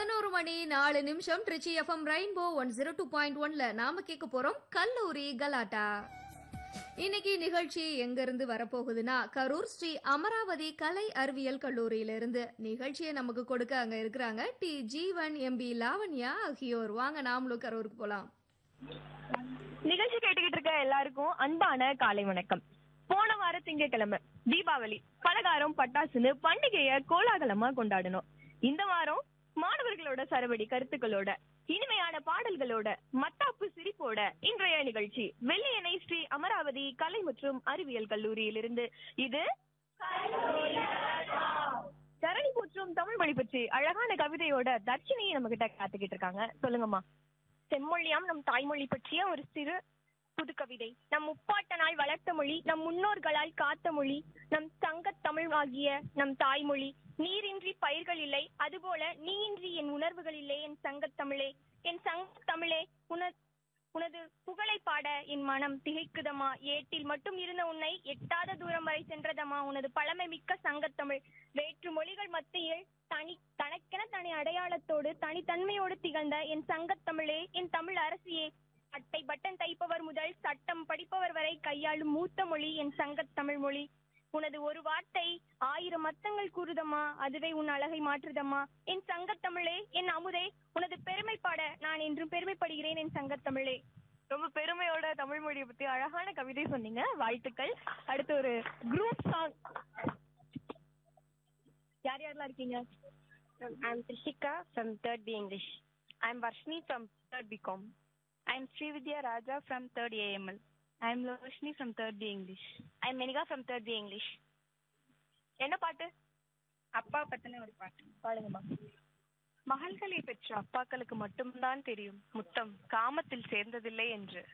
11 மணி 4 நிமிஷம் Trichy FM rainbow 102.1ல நாம கேட்க போறோம் கல்லூரி கலாட்டா. இன்னைக்கு நிகழ்ச்சி எங்க இருந்து வரப்போகுதுன்னா கரூர் ஸ்ரீ அமராவதி கலை அறிவியல் கல்லூரியிலிருந்து நிகழ்ச்சியை நமக்கு கொடுக்க அங்க இருக்கிறாங்க டி ஜீவன் எம்பி லாவண்யா ஆகியோர். வாங்க நாமளும் கரூருக்கு போலாம். நிகழ்ச்சி கேட்டுக்கிட்டு இருக்க எல்லாருக்கும் அன்பான காலை வணக்கம். போன வார திங்கட்கிழமை தீபாவளி பலகாரம் பட்டாசுன்னு பண்டிகைய கோலாகலமா கொண்டாடணும். இந்த வாரம் மாணவர்களோட சரவடி கருத்துக்களோட இனிமையான பாடல்களோட மத்தாப்பு சிரிப்போட இன்றைய நிகழ்ச்சி வெள்ளியணை ஸ்ரீ அமராவதி கலை மற்றும் அறிவியல் கல்லூரியிலிருந்து இது தரணி போற்றும் தமிழ் மொழி பற்றி அழகான கவிதையோட தர்ஷினியை நம்ம கிட்ட காத்துக்கிட்டு இருக்காங்க. சொல்லுங்கம்மா. செம்மொழியாம் நம் தாய்மொழி பற்றிய ஒரு சிறு புது கவிதை. நம் முப்பாட்டனால் வளர்த்த மொழி, நம் முன்னோர்களால் காத்த மொழி, நம் சங்கத் தமிழ் ஆகிய நம் தாய்மொழி. நீரின்றி பயிர்கள் இல்லை, அதுபோல நீயின்றி என் உணர்வுகள் இல்லை. என் சங்கத் தமிழே, என் சங்கத் தமிழே, உனது புகழை பாட என் மனம் திகைக்குதமா. ஏட்டில் மட்டும் இருந்த உன்னை எட்டாத தூரம் வரை சென்றதமா. உனது பழமை மிக்க சங்கத்தமிழ் வேற்று மொழிகள் மத்தியில் தனக்கென தனி அடையாளத்தோடு தனித்தன்மையோடு திகழ்ந்த என் சங்கத்தமிழே, என் தமிழ் அரசியே. அட்டை பட்டன் தைப்பவர் முதல் சட்டம் படிப்பவர் வரை கையாளும் மூத்த மொழி என் சங்கத் தமிழ் மொழி. உனது ஒரு வார்த்தை 1000 அர்த்தங்கள் கூறுதம்மா, அதுவே உன் அழகை மாற்றுதம்மா. என் சங்கத் தமிழே, என் அமுதே, உனது பெருமை பாட நான் என்றும் பெருமைப்படுகிறேன் என் சங்கத் தமிழே. ரொம்ப பெருமையோட தமிழ் மொழியை பத்தி அழகான கவிதை சொன்னீங்க, வாழ்த்துக்கள். அடுத்து ஒரு குரூப் சாங். யார் யாரெல்லாம் இருக்கீங்க? I'm Trishika from 3rd B English. I'm Varshni from 3rd BCom. I'm Srividya Raja from 3rd AML. I'm Loshni from 3rd B English. I'm Menika from 3rd B English. என்ன பாட்டு? அப்பா பத்தின ஒரு பாட்டு பாடுங்கம்மா. மகள்களை பெற்ற அப்பாக்களுக்கு மட்டும்தான் தெரியும் முத்தம் காமத்தில் சேர்ந்ததில்லை என்று.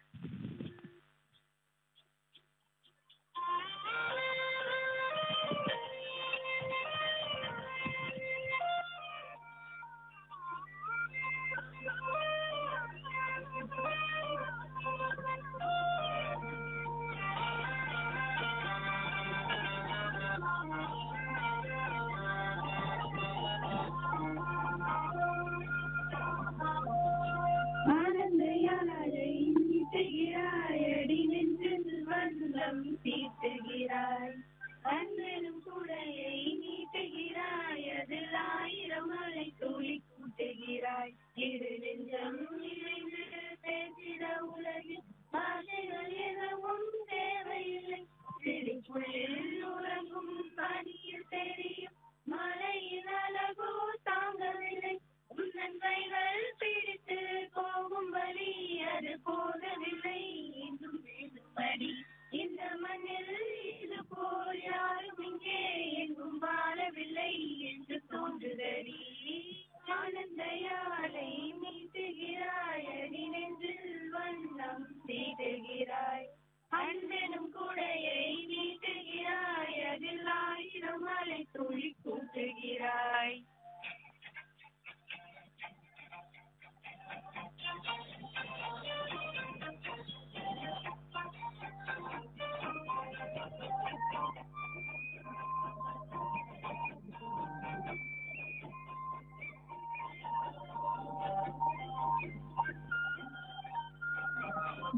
அன்பெனும் குடையை நீட்டுகிறாய், அதில் 1000 மலை துளி கூட்டுகிறாய். இரு நெஞ்சம் இணைந்து பேசிட உலகில் பாஷைகள் எதுவும் தேவையில்லை. சிரிப்புள்ளில் உறங்கும் பனியில் தெரியும் மலையின் அழகோ தாங்கவில்லை. உன்னன் கைகள் பிடித்து போகும் வழி அது போகவில்லை. இன்னும் வேண்டும்படி இந்த மண்ணில் இது போல் யாரும் இங்கே எங்கும் வாழவில்லை என்று தோன்றுதடி. ஆனந்த யாழை மீட்டுகிறாய், அடி நெஞ்சில் வண்ணம் தீட்டுகிறாய். அன்பெனும் குடையை நீட்டுகிறாய், அதில் 1000 மலை துளி கூட்டுகிறாய்.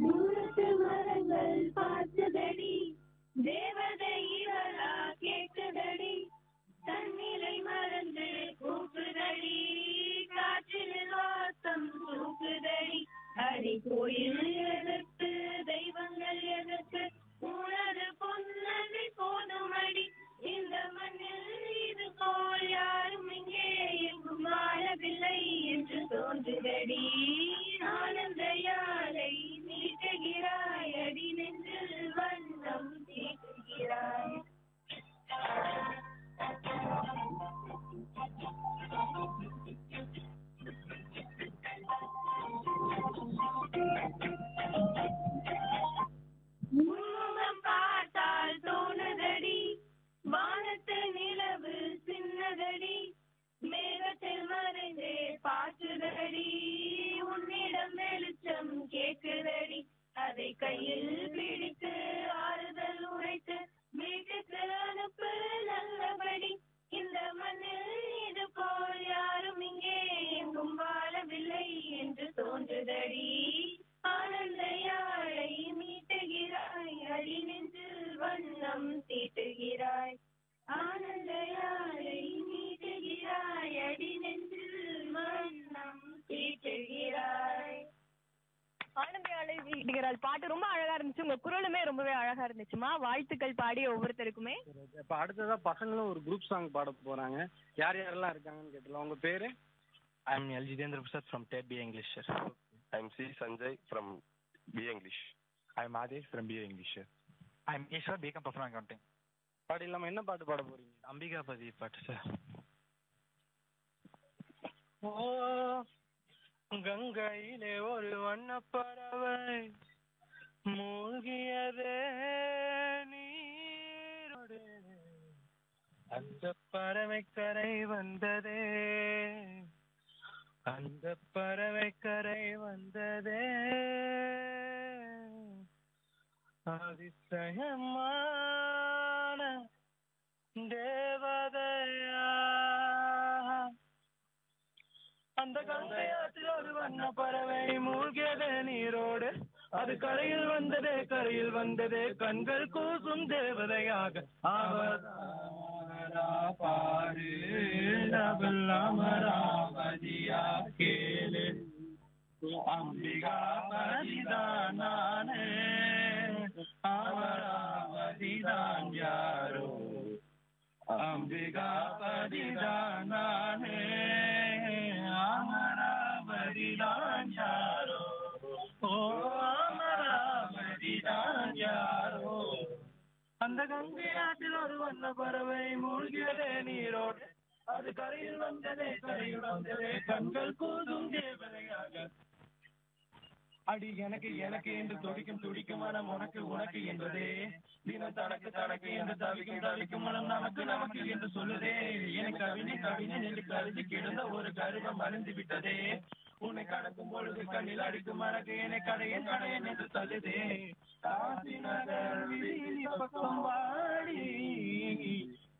தூரத்து மரங்கள் பார்த்ததடி, தேவதை இவளா கேட்குதடி. தன்னிலை மறந்து கூப்புதடி, காற்றில் வாசம் தூக்குதடி. அடி கோயில் எதற்கு, தெய்வங்கள் எதற்கு, உனது பொன்னது போதுமடி. இந்த மண்ணில் இது போல் யாரும் இங்கே எங்கும் வாழவில்லை என்று தோன்றுதடி. ஆனந்த யாழை நீட்டுகிறாய், அடி நெஞ்சில் வண்ணம் தீட்டுகிறாய். முன்முகம் பார்த்தால் தோணுதடி, வானத்து நிலவு சின்னதடி. மேகத்தில் மறைந்தே பார்க்குதடி, உன்னிடம் வெளிச்சம் கேட்குதடி. அதை கையில் பிடித்து ஆறுதல் உரைத்து வீட்டுக்கு அனுப்பு நல்லபடி. இந்த மண்ணில் இது போல் யாரும் இங்கே தோன்றுதடி ஆனந்த யாழை மீட்டுகிறாய் அடி நெஞ்சில் வண்ணம் தீட்டுகிறாய் ஆனந்த யாழை மீட்டுகிறாய் அடி நெஞ்சில் வண்ணம் தீட்டுகிறாய். ஆனந்த ஆளை வீட்டுகிறாள் பாட்டு ரொம்ப அழகா இருந்துச்சு. உங்க குரலுமே ரொம்பவே அழகா இருந்துச்சுமா. வாழ்த்துக்கள் பாடிய ஒவ்வொருத்தருக்குமே. இப்ப அடுத்ததா பசங்களும் ஒரு குரூப் சாங் பாட போறாங்க. யார் யாரெல்லாம் இருக்காங்கன்னு கேட்டலாம். உங்க பேரு? I'm L. Jitendra Prasad from 3rd BA English, sir. I'm C. Sanjay from BA English. I'm Adesh from BA English, sir. I'm Ishwar, BCom Professional Accounting. பாட்டு இல்லாம என்ன பாட்டு பாட போறீங்க? Ambikapadi பாட்டு, sir. ஓ கங்கையிலே ஒரு வண்ணப்பறவை மூழ்கியதே நீரோடு அந்த பறவை கரை வந்ததே அந்த பறவை கரை வந்ததே அதிசயமான தேவதையா அந்த கங்கையாற்றில் ஒரு வண்ண பறவை மூழ்கியதே நீரோடு அது கரையில் வந்ததே கண்கள் கூசும் தேவதையாக அவரா பாரு அவள் அமராவதியா கேளு அம்பிகா பதிதான் நானே அமராவதிதான் யாரோ அம்பிகா பதிதான் நானே அமராவதிதான் யாரோ ஓ அமராவதிதான் யாரோ அந்த கங்கை ஆற்றில் ஒரு வண்ண பறவை மூழ்கியதே நீரோடு அது கரையில் வந்ததே கண்கள் கூதும் தேவதையாக அடி எனக்கு என்று துடிக்கும் மனம் உனக்கு என்றதே தினம் தனக்கு என்று தவிக்கும் மனம் நமக்கு என்று சொல்லுதே எனக்கு கவினை என்று கருதி கிடந்த ஒரு கருவம் அழிந்து விட்டதே உன்னை கடக்கும் பொழுது கண்ணில் அடிக்கும் மனக்கு என்னை கடையன் என்று தள்ளுதே காசி நகர் வீதி பக்கம் வாடி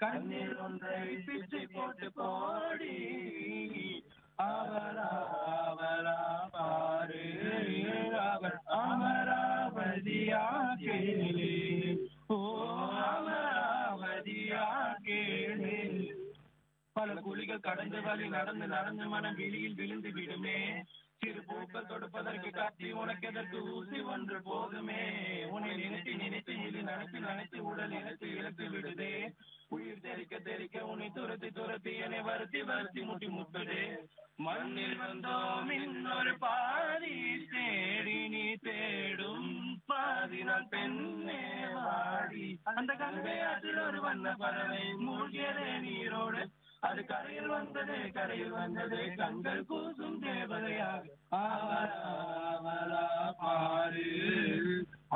கண்ணில் ஒன்றை பிச்சு போட்டு போடி அவரா பாரு அவர் அமராவதியா கேளு ஓ அமராவதியா கேளு பல குழிகள் கடந்து வழி நடந்து மனம் வெளியில் விழுந்து விடுமே சிறு பூக்கள் தொடுப்பதற்கு காட்டி உனக்கு எதற்கு ஊசி ஒன்று போதுமே உன்னை நினைத்து நினைத்து உடல் இழத்து விடுதே உயிர் தெரிக்க உன்னை துரத்தி என்னை வருத்தி முட்டுதே மண்ணில் வந்தோம் இன்னொரு பாதி தேடி நீ தேடும் பாதி நான் பெண்ணே வாடி அந்த கங்கையாற்றில் ஒரு வண்ண பறவை மூழ்கியதே நீரோடு அது கரையில் வந்ததே கண்கள் கூசும் தேவதையாக அவரா பாரு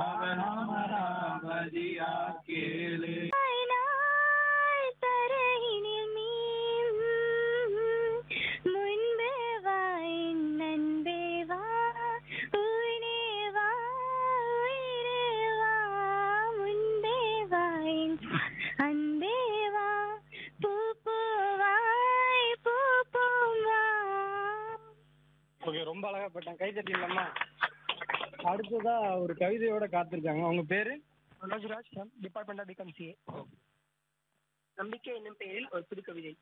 அவர் அமராவதியா கேளு ரொம்ப அழகா போயிட்டான். கை தட்டிடலாமா? அடுத்ததா ஒரு கவிதையோட காத்திருக்காங்க. உங்க பேரு? மனோஜ்ராஜ் டிபார்ட்மெண்ட் ஆஃப் பிகாம் சிஏ. நம்பிக்கை என்னும் பெயரில் ஒரு புது கவிதை.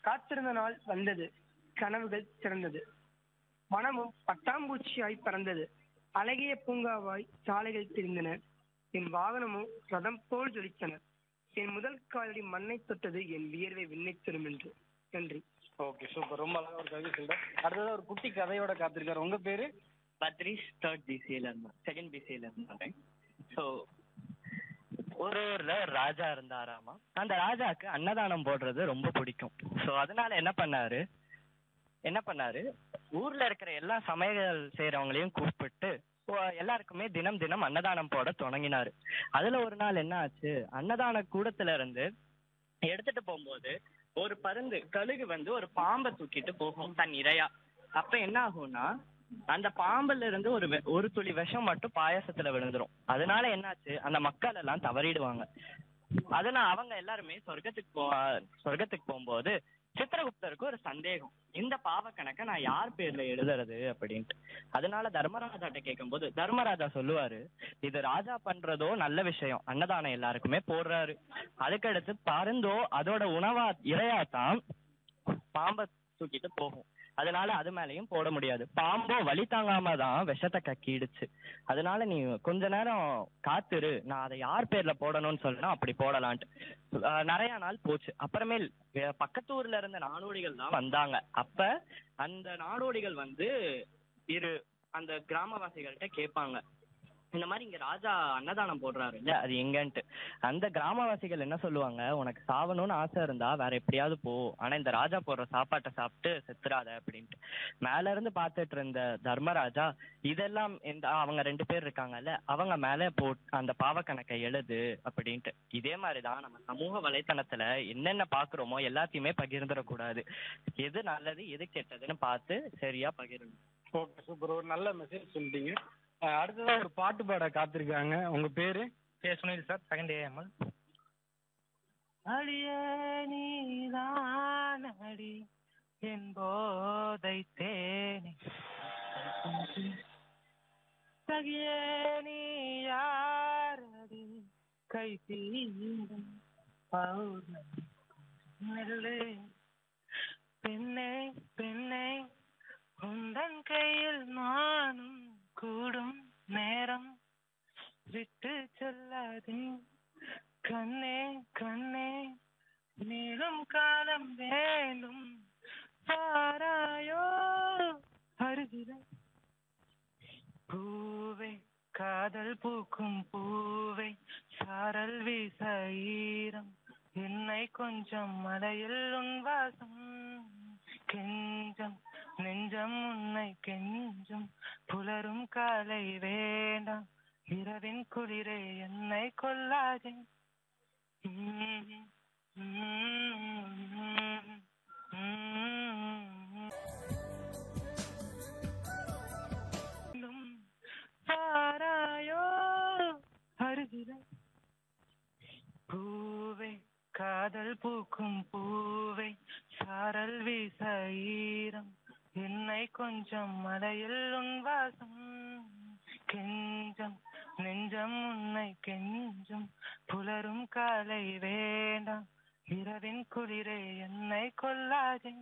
காத்திருந்த நாள் வந்தது, கனவுகள் சிறந்தது, மனமும் பட்டாம்பூச்சியாய் பறந்தது, அழகிய பூங்காவாய் சாலைகள் திரிந்தன, என் வாகனமும் ரதம் போல் ஜொலித்தன, என் முதல் காலடி மண்ணை தொட்டது, என் வியர்வை விண்ணை தரும் என்று. நன்றி. Okay, super. ரொம்ப அழகா ஒரு கவிதை சொல்றேன். அடுத்ததா ஒரு குட்டி கதையோட காத்திருக்காரு. உங்க பேரு? பத்ரீஷ், 3rd BCAல இருந்தேன், 2nd BCAல இருந்தேன். ஸோ ஒரு ஊர்ல ஒரு ராஜா இருந்தாராமா. அந்த ராஜாக்கு அன்னதானம் போடுறது ரொம்ப பிடிக்கும். ஸோ அதனால என்ன பண்ணாரு, ஊர்ல இருக்கிற எல்லா சமையல் செய்யறவங்களையும் கூப்பிட்டு எல்லாருக்குமே தினம் அன்னதானம் போட தொடங்கினாரு. அதுல ஒரு நாள் என்ன ஆச்சு, அன்னதான கூடத்துல இருந்து எடுத்துட்டு போகும்போது ஒரு பருந்து கழுகு ஒரு பாம்பை தூக்கிட்டு போகும் தன் இரையா. அப்ப என்ன ஆகும்னா, அந்த பாம்புல இருந்து ஒரு துளி விஷம் மட்டும் பாயாசத்துல விழுந்துரும். அதனால என்னாச்சு, அந்த மக்கள் எல்லாம் தவறிடுவாங்க. அதனால அவங்க எல்லாருமே சொர்க்கத்துக்கு போகும்போது சித்திரகுப்தருக்கு ஒரு சந்தேகம், இந்த பாவ கணக்கை நான் யார் பேர்ல எழுதுறது அப்படின்ட்டு. அதனால தர்மராஜாட்ட கேட்கும்போது தர்மராஜா சொல்லுவாரு, இது ராஜா பண்றதோ நல்ல விஷயம், அன்னதானம் எல்லாருக்குமே போடுறாரு. அதுக்கடுத்து பருந்தோ அதோட உணவா இரையாத்தான் பாம்பை தூக்கிட்டு போகும். அதனால அது மேலயும் போட முடியாது. பாம்போ வலி தாங்காம தான் விஷத்தை கக்கிடுச்சு. அதனால நீ கொஞ்ச நேரம் காத்துரு, நான் அதை யார் பேர்ல போடணும்னு சொல்லணும் அப்படி போடலான்ட்டு. நிறைய நாள் போச்சு. அப்புறமேல் பக்கத்து ஊர்ல இருந்த நாடோடிகள் தான் வந்தாங்க. அப்ப அந்த நாடோடிகள் வந்து அந்த கிராமவாசிகள்கிட்ட கேட்பாங்க, இந்த மாதிரி இங்க ராஜா அன்னதானம் போடுறாரு இல்ல, அது எங்கன்ட்டு. அந்த கிராமவாசிகள் என்ன சொல்லுவாங்க, உனக்கு சாவணும்னு ஆசை இருந்தா வேற எப்படியாவது போ, ஆனா இந்த ராஜா போடுற சாப்பாட்டை சாப்பிட்டு செத்துறாத அப்படின்ட்டு. மேல இருந்து பாத்துட்டு இருந்த தர்மராஜா இதெல்லாம் அவங்க 2 பேர் இருக்காங்கல்ல, அவங்க மேல அந்த பாவ கணக்கை எழுது அப்படின்ட்டு. இதே மாதிரிதான் நம்ம சமூக வலைத்தளத்துல என்னென்ன பாக்குறோமோ எல்லாத்தையுமே பகிர்ந்துடக்கூடாது. எது நல்லது எது கெட்டதுன்னு பார்த்து சரியா பகிரணும். Okay, super. ஒரு நல்ல மெசேஜ் சொல்லிட்டீங்க. அடுத்ததான் ஒரு பாட்டு பாட காத்திருக்காங்க. உங்க பேரு? Sunil sir, second AML. அடியே நீதான் அடி என் போதை தேனி, சகியே நீ யாரடி கை தீண்டும் பௌர்ணமி நெல்லு, பெண்ணே பெண்ணே உந்தன் கையில் நானும் கூடும் நேரம் விட்டு செல்லாதே, கண்ணே கண்ணே நீளும் காலம் வேண்டும் பாராயோ அருகில. பூவே காதல் பூக்கும் பூவே சாரல் வீச ஈரம், என்னை கொஞ்சம் மலையில் உன் வாசம் கெஞ்சம், நெஞ்சம் உன்னை கெஞ்சும், புலரும் காலை வேண்டாம், இரவின் குளிரே என்னை கொல்லாதே. பாராயோ அருகில. பூவே காதல் பூக்கும் பூவே சாரல் வீச ஈரம், என்னை கொஞ்சம் மலையில் உன் வாசம் கெஞ்சம், நெஞ்சம் உன்னை கெஞ்சும், புலரும் காலை வேண்டாம், இரவின் குளிரே என்னை கொல்லாதே.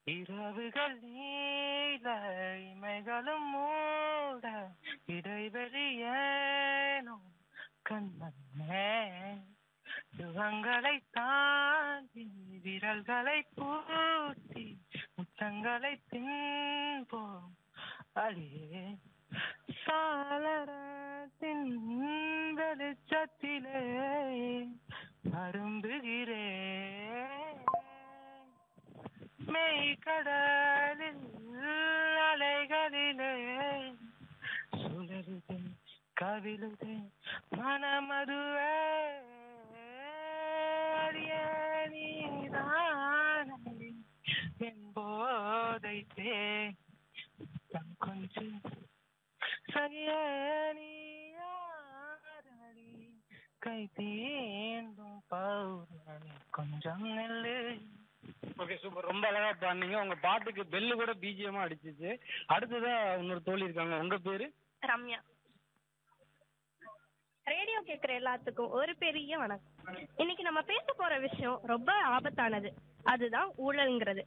இரவுகள் நீல இமைகளும் மூட, இடைவெளி ஏனோ கண்ணே, யுகங்களை தாண்டி விரல்களை பூட்டி முத்தங்களை தின்போம் அழியே, சாளரத்தின் வெளிச்சத்திலே அரும்புகிறே, மெய்கடலில் அலைகளிலே சுழலுதே கவிழுதே மனமதுவே, நீதான் என் போதை கொஞ்சம் சரியே நீயாரடி கை தீண்டும் பௌர்ணமி கொஞ்சம் நெல்லு. Okay, super. ரொம்ப அழகா பாடுனீங்க. உங்க பாட்டுக்கு பெல்லு கூட பிஜிஎமா அடிச்சிச்சு. அடுத்ததா இன்னொரு தோழி இருக்காங்க. உங்க பேரு? ரம்யா. ரேடியோ கேட்குற எல்லாத்துக்கும் ஒரு பெரிய வணக்கம். இன்னைக்கு நம்ம பேச போற விஷயம் ரொம்ப ஆபத்தானது. அதுதான் ஊழல்ங்கிறது.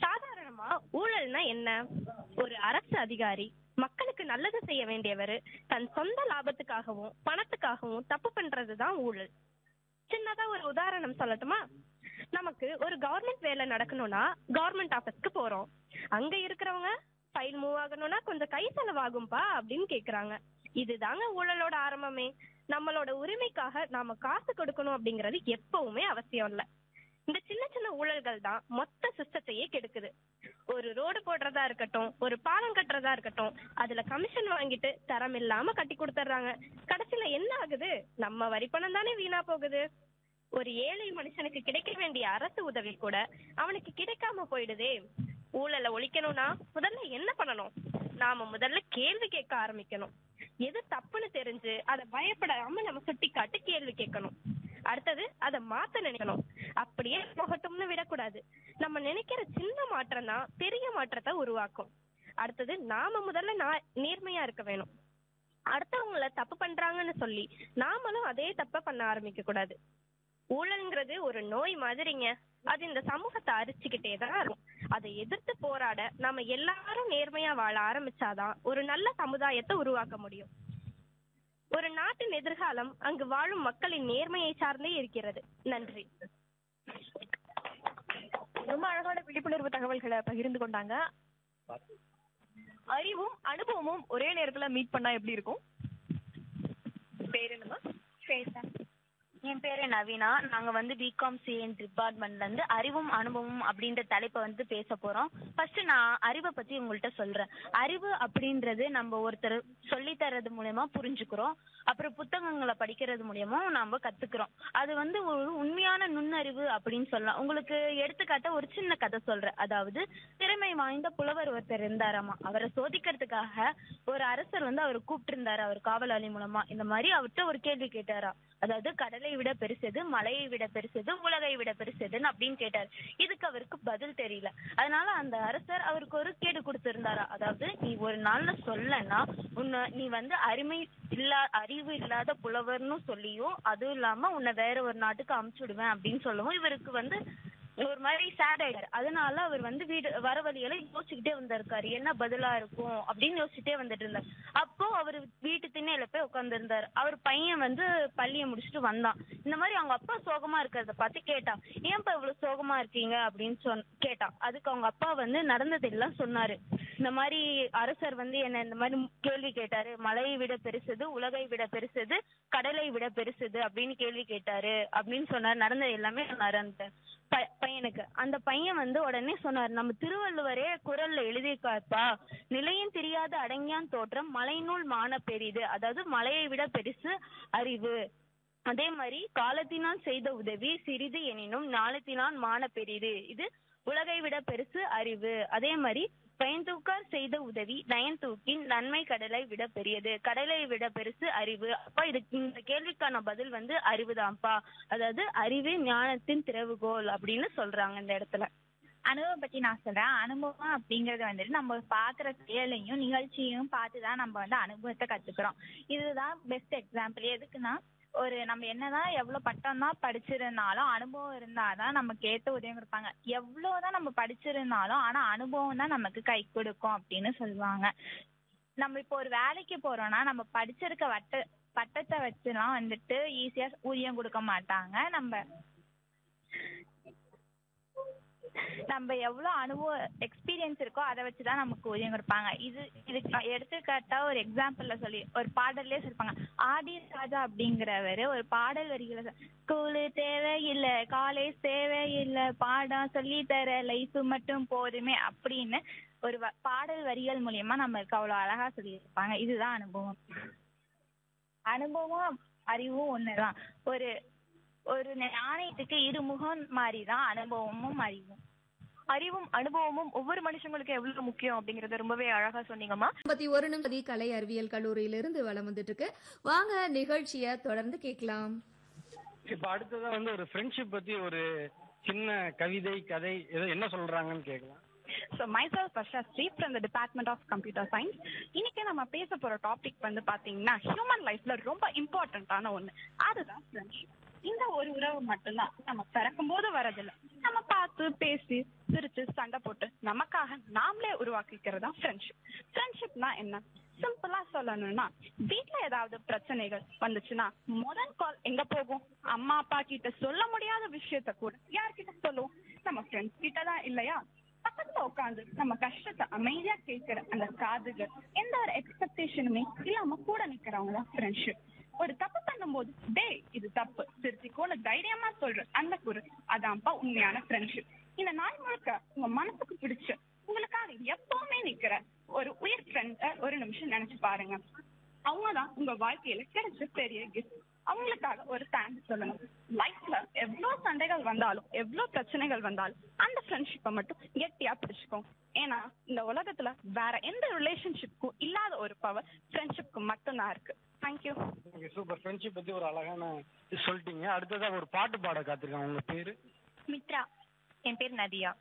சாதாரணமா ஊழல்னா என்ன? ஒரு அரசு அதிகாரி மக்களுக்கு நல்லது செய்ய வேண்டியவர் தன் சொந்த லாபத்துக்காகவும் பணத்துக்காகவும் தப்பு பண்றதுதான் ஊழல். சின்னதா ஒரு உதாரணம் சொல்லட்டுமா? நமக்கு ஒரு கவர்மெண்ட் வேலை நடக்கணும்னா கவர்மெண்ட் ஆபீஸ்க்கு போறோம். அங்க இருக்கிறவங்க ஃபைல் மூவ் ஆகணும்னா கொஞ்சம் கை செலவாகும்பா அப்படின்னு கேக்குறாங்க. இதுதாங்க ஊழலோட ஆரம்பமே. நம்மளோட உரிமைக்காக நாம காசு கொடுக்கணும் அப்படிங்கறது எப்பவுமே அவசியம் இல்ல. இந்த சின்ன சின்ன ஊழல்கள் தான் மொத்த சிஸ்டத்தையே கெடுக்குது. ஒரு ரோடு போடுறதா இருக்கட்டும், ஒரு பாலம் கட்டுறதா இருக்கட்டும், அதுல கமிஷன் வாங்கிட்டு தரம் இல்லாம கட்டி கொடுத்துட்றாங்க. கடைசியில என்ன ஆகுது? நம்ம வரி பணம் தானே வீணா போகுது. ஒரு ஏழை மனுஷனுக்கு கிடைக்க வேண்டிய அரசு உதவி கூட அவனுக்கு கிடைக்காம போயிடுதே. ஊழலை ஒழிக்கணும்னா முதல்ல என்ன பண்ணணும்? நாம முதல்ல கேள்வி கேட்க ஆரம்பிக்கணும். எது தப்புன்னு தெரிஞ்சு அதை பயப்படாம நம்ம சுட்டி காட்டி கேள்வி கேட்கணும். அடுத்தது அதை மாத்த நினைக்கணும். அப்படியே போகட்டும்னு விடக்கூடாது. நம்ம நினைக்கிற சின்ன மாற்றம் தான் பெரிய மாற்றத்தை உருவாக்கும். அடுத்தது நாம முதல்ல நேர்மையா இருக்க வேணும். அடுத்தவங்கள தப்பு பண்றாங்கன்னு சொல்லி நாமளும் அதே தப்ப பண்ண ஆரம்பிக்க கூடாது. ஊழல்ங்கிறது ஒரு நோய் மாதிரிங்க. அது இந்த சமூகத்தை அரிச்சுக்கிட்டே தான் இருக்கும். அதை எதிர்த்து போராட நாம எல்லாரும் நேர்மையா வாழ ஆரம்பிச்சாதான் ஒரு நல்ல சமுதாயத்தை உருவாக்க முடியும். ஒரு நாட்டின் எதிர்காலம் அங்கு வாழும் மக்களின் நேர்மையை சார்ந்தே இருக்கிறது. நன்றி. ரொம்ப அழகான விழிப்புணர்வு தகவல்களை பகிர்ந்து கொண்டாங்க. அறிவும் அனுபவமும் ஒரே நேரத்துல மீட் பண்ணா எப்படி இருக்கும்? பேர் என்னமா? ஸ்வேதா. என் பேரு நவீனா. நாங்க பிகாம் சிஎன் டிபார்ட்மெண்ட்ல இருந்து அறிவும் அனுபவம் அப்படின்ற தலைப்பை பேச போறோம். ஃபர்ஸ்ட் நான் அறிவை பத்தி உங்கள்கிட்ட சொல்றேன். அறிவு அப்படின்றது நம்ம ஒருத்தர் சொல்லி தர்றது மூலயமா புரிஞ்சுக்கிறோம். அப்புறம் புத்தகங்களை படிக்கிறது மூலியமா நம்ம கத்துக்கிறோம். அது ஒரு உண்மையான நுண்ணறிவு அப்படின்னு சொல்லலாம். உங்களுக்கு எடுத்துக்காட்ட ஒரு சின்ன கதை சொல்றேன். அதாவது திறமை வாய்ந்த புலவர் ஒருத்தர் இருந்தாராமா. அவரை சோதிக்கிறதுக்காக ஒரு அரசர் அவரை கூப்பிட்டு இருந்தாரு. அவர் காவலாளி மூலமா இந்த மாதிரி அவர்கிட்ட ஒரு கேள்வி கேட்டாரா. அதாவது கடலை விட பெருசது, மலையை விட பெருசது, உலகை விட பெருசதுன்னு அப்படின்னு கேட்டாரு. இதுக்கு அவருக்கு பதில் தெரியல. அதனால அந்த அரசர் அவருக்கு ஒரு கேடு கொடுத்திருந்தாரா. அதாவது நீ ஒரு நாள்ல சொல்லனா உன்னை நீ அறிவு இல்லாத புலவர்னு சொல்லியும் அதுவும் இல்லாம உன்னை வேற ஒரு நாட்டுக்கு அமுச்சு விடுவேன் அப்படின்னு சொல்லவும் இவருக்கு ஒரு மாதிரி சேட் ஆயிட்டாரு. அதனால அவர் வீடு வர வழியில யோசிச்சுக்கிட்டே வந்திருக்காரு. என்ன பதிலா இருக்கும் அப்படின்னு யோசிச்சுட்டே வந்துட்டு இருந்தார். அப்போ அவர் வீட்டு திண்ணையில போய் உட்கார்ந்து இருந்தாரு. அவர் பையன் பள்ளியை முடிச்சுட்டு வந்தான். இந்த மாதிரி அவங்க அப்பா சோகமா இருக்கிறத பார்த்து கேட்டான். ஏன்ப்பா இவ்வளவு சோகமா இருக்கீங்க அப்படின்னு கேட்டான். அதுக்கு அவங்க அப்பா நடந்ததெல்லாம் சொன்னாரு. இந்த மாதிரி அரசர் என்ன இந்த மாதிரி கேள்வி கேட்டாரு. மலையை விட பெருசது, உலகை விட பெருசது, கடலை விட பெருசது அப்படின்னு கேள்வி கேட்டாரு அப்படின்னு சொன்னார். நடந்தது எல்லாமே சொன்னாரு அந்த பையனுக்கு. அந்த பையன் உடனே சொன்னார், நம்ம திருவள்ளுவரே குறள்ல எழுதியிருக்காருப்பா, நிலையும் தெரியாத அடங்கியான் தோற்றம் மலைநூல் மான பெரிது. அதாவது மலையை விட பெருசு அறிவு. அதே மாதிரி காலத்தினால் செய்த உதவி சிறிது எனினும் ஞானத்தினால் மான பெரிது. இது உலகை விட பெருசு அறிவு. அதே மாதிரி பயன்தூக்கார் செய்த உதவி நயன்தூக்கின் நன்மை கடலை விட பெரியது. கடலை விட பெருசு அறிவு. அப்பா இந்த கேள்விக்கான பதில் அறிவுதான்ப்பா. அதாவது அறிவு ஞானத்தின் திறவுகோல் அப்படின்னு சொல்றாங்க இந்த இடத்துல. அனுபவம் பத்தி நான் சொல்றேன். அனுபவம் அப்படிங்கறது நம்ம பாக்குற செயலையும் நிகழ்ச்சியும் பார்த்துதான் நம்ம அனுபவத்தை கத்துக்கிறோம். இதுதான் பெஸ்ட் எக்ஸாம்பிள். எதுக்குன்னா நம்ம என்னதான் எவ்வளவு பட்டம் தான் படிச்சிருந்தாலும் அனுபவம் இருந்தாதான் நமக்கு ஏத்த உதவி கொடுப்பாங்க. எவ்வளவுதான் நம்ம படிச்சிருந்தாலும் ஆனா அனுபவம் தான் நமக்கு கை கொடுக்கும் அப்படின்னு சொல்லுவாங்க. நம்ம இப்போ ஒரு வேலைக்கு போறோம்னா நம்ம படிச்சிருக்க பட்டத்தை வச்சுலாம் ஈஸியா ஊதியம் கொடுக்க மாட்டாங்க. நம்ம எவ்வளவு அனுபவம் எக்ஸ்பீரியன்ஸ் இருக்கோ அதை வச்சுதான் நமக்கு ஊதியம் கொடுப்பாங்க. இதுக்கு எடுத்துக்காட்டா ஒரு எக்ஸாம்பிள்ல ஒரு பாடல்லே சொல்லிருப்பாங்க. ஆதி ராஜா அப்படிங்கிறவரு ஒரு பாடல் வரிகளை ஸ்கூலு தேவையில்லை, காலேஜ் தேவையில்லை, பாடம் சொல்லி தர லைஃப் மட்டும் போதுமே அப்படின்னு ஒரு பாடல் வரிகள் மூலியமா நம்மளுக்கு அவ்வளவு அழகா சொல்லியிருப்பாங்க. இதுதான் அனுபவம். அனுபவம் அறிவும் ஒண்ணுதான். ஒரு நாணயத்துக்கு இருமுகம் மாதிரிதான் அனுபவமும் அறிவும். அறிவும் அனுபவமும் ஒவ்வொரு மனுஷங்களுக்கு எவ்வளவு முக்கியம் அப்படிங்கறத ரொம்பவே அழகா சொன்னீங்கம்மா. 51 நிமிஷம் கலை அறிவியல் கல்லூரியிலிருந்து வலம் வந்துட்டு இருக்கு. வாங்க நிகழ்ச்சியை தொடர்ந்து கேட்கலாம். இப்ப அடுத்ததா ஒரு ஃப்ரெண்ட்ஷிப் பத்தி ஒரு சின்ன கவிதை கதை என்ன சொல்றாங்கன்னு கேட்கலாம். So myself Varshashi from the Department of Computer Science. இன்னைக்கு நம்ம பேச போற டாபிக் பாத்தீங்கன்னா ஹியூமன் லைஃப்ல ரொம்ப இம்பார்ட்டன்டான ஒண்ணு. அதுதான் ஃப்ரெண்ட்ஷிப். இந்த ஒரு உறவு மட்டும்தான் நம்ம பிறக்கும் போது வரதில்லை. நம்ம பார்த்து பேசி சிரிச்சு சண்டை போட்டு நமக்காக நாமளே உருவாக்கிக்கிறதா ஃப்ரெண்ட்ஷிப். ஃப்ரெண்ட்ஷிப்னா என்ன? சிம்பிளா சொல்லணும்னா வீட்டுல ஏதாவது பிரச்சனைகள் வந்துச்சுன்னா முதல் கால் எங்க போகும்? அம்மா அப்பா கிட்ட சொல்ல முடியாத விஷயத்த கூட யார்கிட்ட சொல்லுவோம்? நம்ம ஃப்ரெண்ட்ஸ் கிட்டதான் இல்லையா? பக்கத்துல உட்காந்து நம்ம கஷ்டத்தை அமைதியா கேட்கிற அந்த காதுகள், எந்த ஒரு எக்ஸ்பெக்டேஷனுமே இல்லாம கூட நிக்கிறவங்க தான் ஃப்ரெண்ட்ஷிப். ஒரு தப்பு பண்ணும் போது டே இது தப்பு திருத்திக்கோன்னு தைரியமா சொல்ற அந்த குரல் அதான்ப்பா உண்மையான ஃப்ரெண்ட்ஷிப். இந்த நாள் முழுக்க உங்க மனசுக்கு பிடிச்ச உங்களுக்காக எப்பவுமே நிக்கிற ஒரு உயிர் ஃப்ரெண்ட ஒரு நிமிஷம் நினைச்சு பாருங்க. அவங்கதான் உங்க வாழ்க்கையில கிடைச்ச பெரிய கிஃப்ட். அவங்களுக்காக ஒரு தேங்க்ஸ் சொல்லணும். லைஃப்ல எவ்வளோ சண்டைகள் வந்தாலும் எவ்வளோ பிரச்சனைகள் வந்தாலும் அந்த ஃப்ரெண்ட்ஷிப்பை மட்டும் கெட்டியா பிடிச்சுக்கோங்க. ஏன்னா இந்த உலகத்துல வேற எந்த ரிலேஷன்ஷிப்க்கும் இல்லாத ஒரு பவர் ஃப்ரெண்ட்ஷிப்க்கு மட்டும்தான் இருக்கு. தேங்க்யூ. சூப்பர். ஃப்ரெண்ட்ஷிப் பத்தி ஒரு அழகான சொல்லிட்டீங்க. அடுத்ததா ஒரு பாட்டு பாட காத்திருக்காங்க. உங்க பேரு? மித்ரா. என் பேர் நதியா.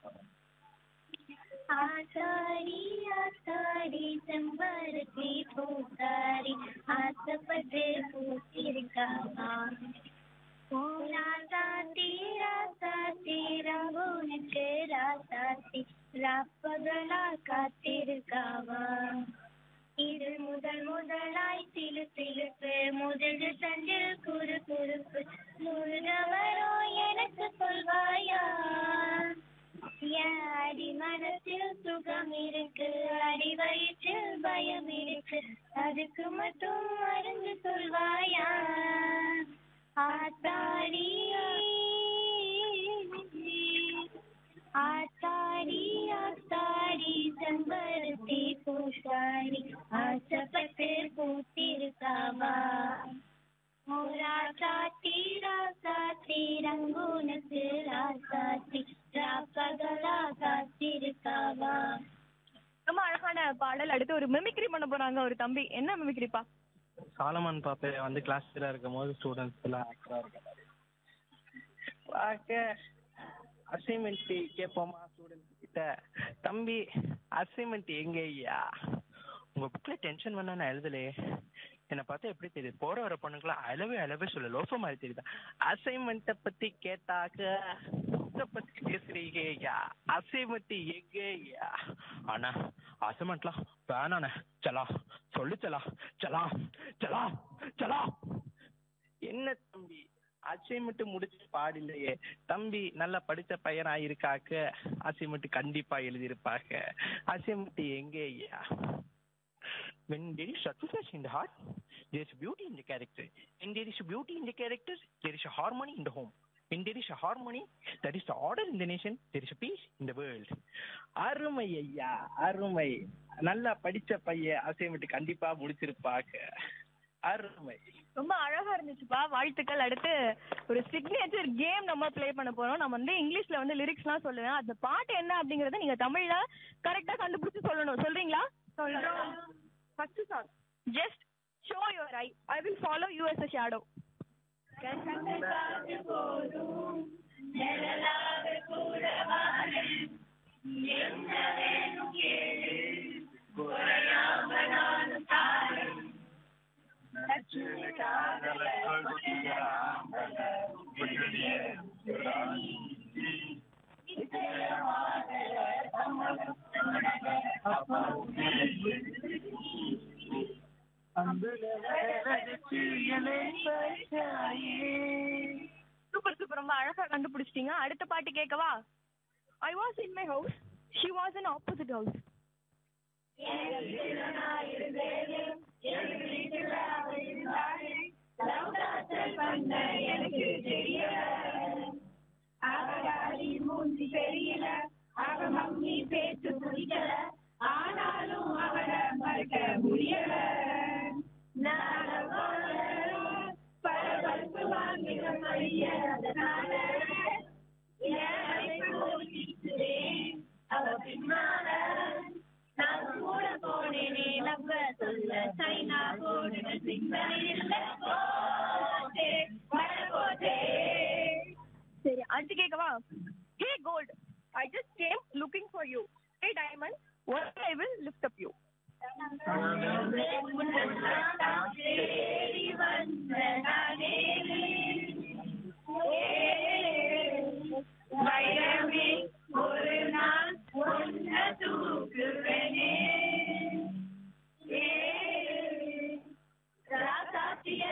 ஆசாரி ஆசாரி செம்பருத்தி பூசாரி ஆசைப்பட்டு பூத்திருக்காமா ராசாத்தி ராசாத்தி ரங்குனுக்கு ராசாத்தி ராப்பகலா காத்திருக்காவா இது முதலாய் சிலு சிலுப்பு முதல் சண்டில் குறு குறுப்பு முழுகவரோ எனக்கு சொல்வாயா அடி மனத்தில் சுகம் இருக்கு அடி வயிற்றில் பயம் இருக்கு அதுக்கு மட்டும் மருந்து சொல்வாயா ஆத்தாடி ஆத்தாடி ஆத்தாடி செம்பருத்தி பூசாரி ஆசைப்பட்டு பூத்திருக்காவா ராசாத்தி ராசாத்தி ரங்குனுக்கு ராசாத்தி ராப்பகலா காத்திருக்காவா. ரொம்ப அழகான பாடல். அடுத்து ஒரு மிமிக்ரி பண்ண போறாங்க ஒரு தம்பி. என்ன மிமிக்ரிப்பா? சாலமன் பாப்பே வந்து கிளாஸ்ல இருக்கும் போது ஸ்டூடெண்ட்ஸ் எல்லாம் ஆக்டரா இருக்காங்க. அசைன்மெண்ட் கேட்போமா ஸ்டூடெண்ட்ஸ் கிட்ட? தம்பி அசைன்மெண்ட் எங்க ஐயா? உங்க புக்ல டென்ஷன் பண்ண நான் எழுதலையே. என்னை பார்த்தா எப்படி தெரியுது? போற வர பொண்ணுக்கெல்லாம் அளவே சொல்ல லோஃப மாதிரி தெரியுதா? அசைன்மெண்ட்டை பத்தி கேட்டாக்க பத்தி பேசுறீங்க ஐயா. அசைன்மெண்ட் எங்க ஐயா? ஆனா அசைன்மெண்ட்லாம் வேணானே. சலா சொல்லு சலா சலா சலா சலா. என்ன தம்பி அசைன்மெண்ட் முடிச்சு பாடில்லையே? தம்பி நல்லா படிச்ச பையனா இருக்காக்க அசைன்மெண்ட் கண்டிப்பா எழுதியிருப்பாங்க. அசைன்மெண்ட் எங்க ஐயா? When there is sacrifice in the heart, there is beauty in the character. When there is beauty in the character, there is a harmony in the home. When there is a harmony, that is the order in the nation, there is a peace in the world. அருமை ஐயா அருமை. நல்லா படிச்ச பையன் assignment கண்டிப்பா முடிச்சிருப்பாங்க. அருமை. ரொம்ப அழகா இருந்துச்சுப்பா. வாழ்த்துக்கள். அடுத்து ஒரு சிக்னேச்சர் கேம் நம்ம ப்ளே பண்ண போறோம். நம்ம வந்து இங்கிலீஷ்ல வந்து லிரிக்ஸ்லாம் சொல்லுவேன். அந்த பாட்டு என்ன அப்படிங்கறத நீங்க தமிழ்ல கரெக்டா கண்டுபிடிச்சு சொல்லணும். சொல்றீங்களா? சொல்றோம். First song. Just show your I I will follow you as a shadow. Super. ரொம்ப அழகா கண்டுபிடிச்சிட்டீங்க. அடுத்த பாட்டு கேட்கவா? I was in my house, she was in opposite house. ஆனாலும் அவளை மறக்க முடியல. பரபரப்பு வாங்கின மொழிய அதனால அவ பின்னால நான் கூட போனேனே நம்ப சொல்ல சைனா போன சிக்னல் இல்ல போதே வரபோதே. சரி, அடுத்து கேட்கவா? Hey gold, I just came looking for you. Hey diamond, one day I will lift up you. ஒரு நாள் ஒன்ன தூக்குவனே ராசாத்திய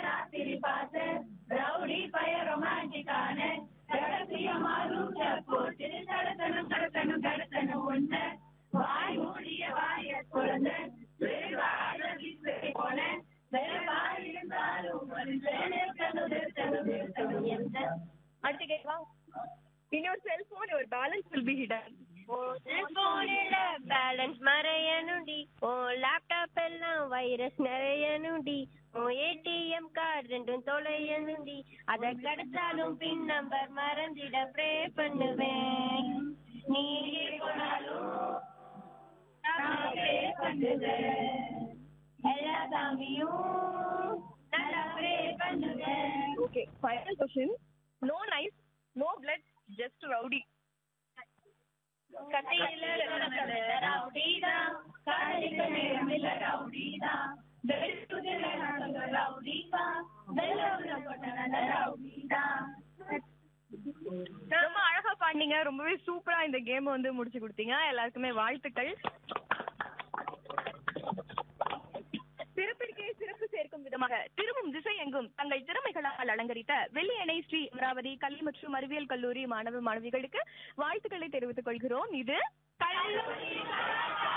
வைரஸ் நிறையணுண்டி ஏடிஎம் கார்டு ரெண்டும் தொலையணுண்டி அதை கிடைச்சாலும் பின் நம்பர் மறந்திட ப்ரே பண்ணுவேன் நீ எங்கே போனாலும் நான் ப்ரே பண்ணுவேன் எல்லா சாமியும் நல்லா ப்ரே பண்ணுவேன். Okay, final question. No nice, no blood, just rowdy. கட்டையில ரவுடிதான், காதலிக்க நேரமில்ல ரவுடிதான், வெளுத்துதிர நடந்த ரவுடிதான், வெள்ளவுல போட்ட நல்ல ரவுடிதான். ரொம்ப அழகா பாடினீங்க. ரொம்பவே சூப்பரா இந்த கேம் வந்து முடிச்சு கொடுத்தீங்க. எல்லாருக்குமே வாழ்த்துக்கள். சிறப்பிற்கே சிறப்பு சேர்க்கும் விதமாக திரும்பும் திசை எங்கும் தங்கள் திறமைகளால் அலங்கரித்த வெள்ளியணை ஸ்ரீ அமராவதி கல்வி மற்றும் அறிவியல் கல்லூரி மாணவ மாணவிகளுக்கு வாழ்த்துக்களை தெரிவித்துக் கொள்கிறோம். இது கல்லூரி கலாட்டா.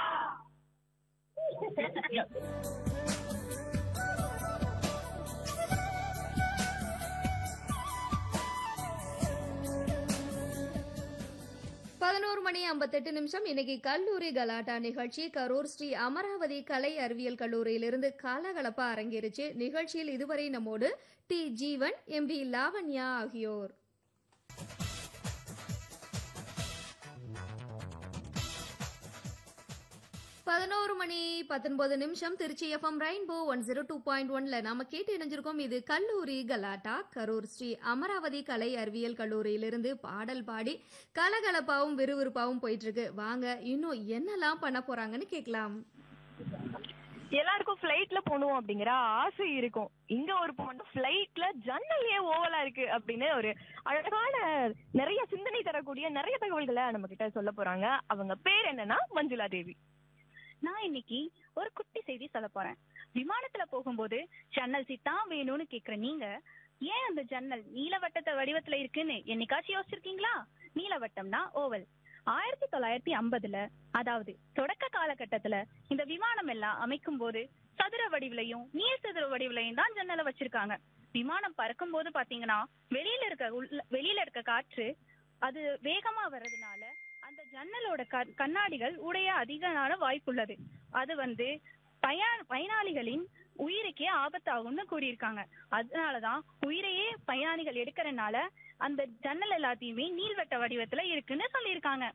11:58 இன்னைக்கு கல்லூரி கலாட்டா நிகழ்ச்சி கரூர் ஸ்ரீ அமராவதி கலை அறிவியல் கல்லூரியிலிருந்து கலகலப்பா அரங்கேறிச்சு. நிகழ்ச்சியில் இதுவரை நம்மோடு டி ஜீவன், எம் டி லாவண்யா ஆகியோர். 11:19 திருச்சி எஃப்எம் ரெயின்போ 102.1ல நாம கேட்டு இணைஞ்சிருக்கோம். இது கல்லூரி கலாட்டா. கரூர் ஸ்ரீ அமராவதி கலை அறிவியல் கல்லூரியிலிருந்து பாடல் பாடி கலகலப்பாவும் விறுவிறுப்பாவும் போயிட்டு இருக்கு. வாங்க இன்னும் என்னெல்லாம் பண்ண போறாங்கன்னு கேட்கலாம். எல்லாருக்கும் பிளைட்ல போகணும் அப்படிங்கிற ஆசை இருக்கும். இங்க ஒரு பொண்ணு பிளைட்ல ஜன்னல்லே ஓவலா இருக்கு அப்படின்னு ஒரு அழகான நிறைய சிந்தனை தரக்கூடிய நிறைய தகவல்களை நம்ம கிட்ட சொல்ல போறாங்க. அவங்க பேர் என்னன்னா மஞ்சுளா தேவி. நான் இன்னைக்கு ஒரு குட்டி செய்தி சொல்ல போறேன். விமானத்துல போகும்போது ஜன்னல் சீட் தான் வேணும்னு கேக்குற நீங்க ஏன் அந்த ஜன்னல் நீலவட்டத்தை வடிவத்துல இருக்குன்னு என்னைக்காச்சும் யோசிச்சிருக்கீங்களா? நீலவட்டம்னா ஓவல். 1950ல அதாவது தொடக்க காலகட்டத்துல இந்த விமானம் எல்லாம் அமைக்கும் போது சதுர வடிவிலையும் நீர் சதுர வடிவிலையும் தான் ஜன்னலை வச்சிருக்காங்க. விமானம் பறக்கும் போது பாத்தீங்கன்னா வெளியில இருக்க காற்று அது வேகமா வர்றதுனால அந்த ஜன்னலோட கண்ணாடிகள் உடைய அதிகமான வாய்ப்புள்ளது. அது பயனாளிகளின் உயிருக்கே ஆபத்தாகும்னு கூறியிருக்காங்க. அதனாலதான் உயிரையே பயனாளிகள் எடுக்கிறதுனால அந்த ஜன்னல் எல்லாத்தையுமே நீள்வட்ட வடிவத்துல இருக்குன்னு சொல்லியிருக்காங்க.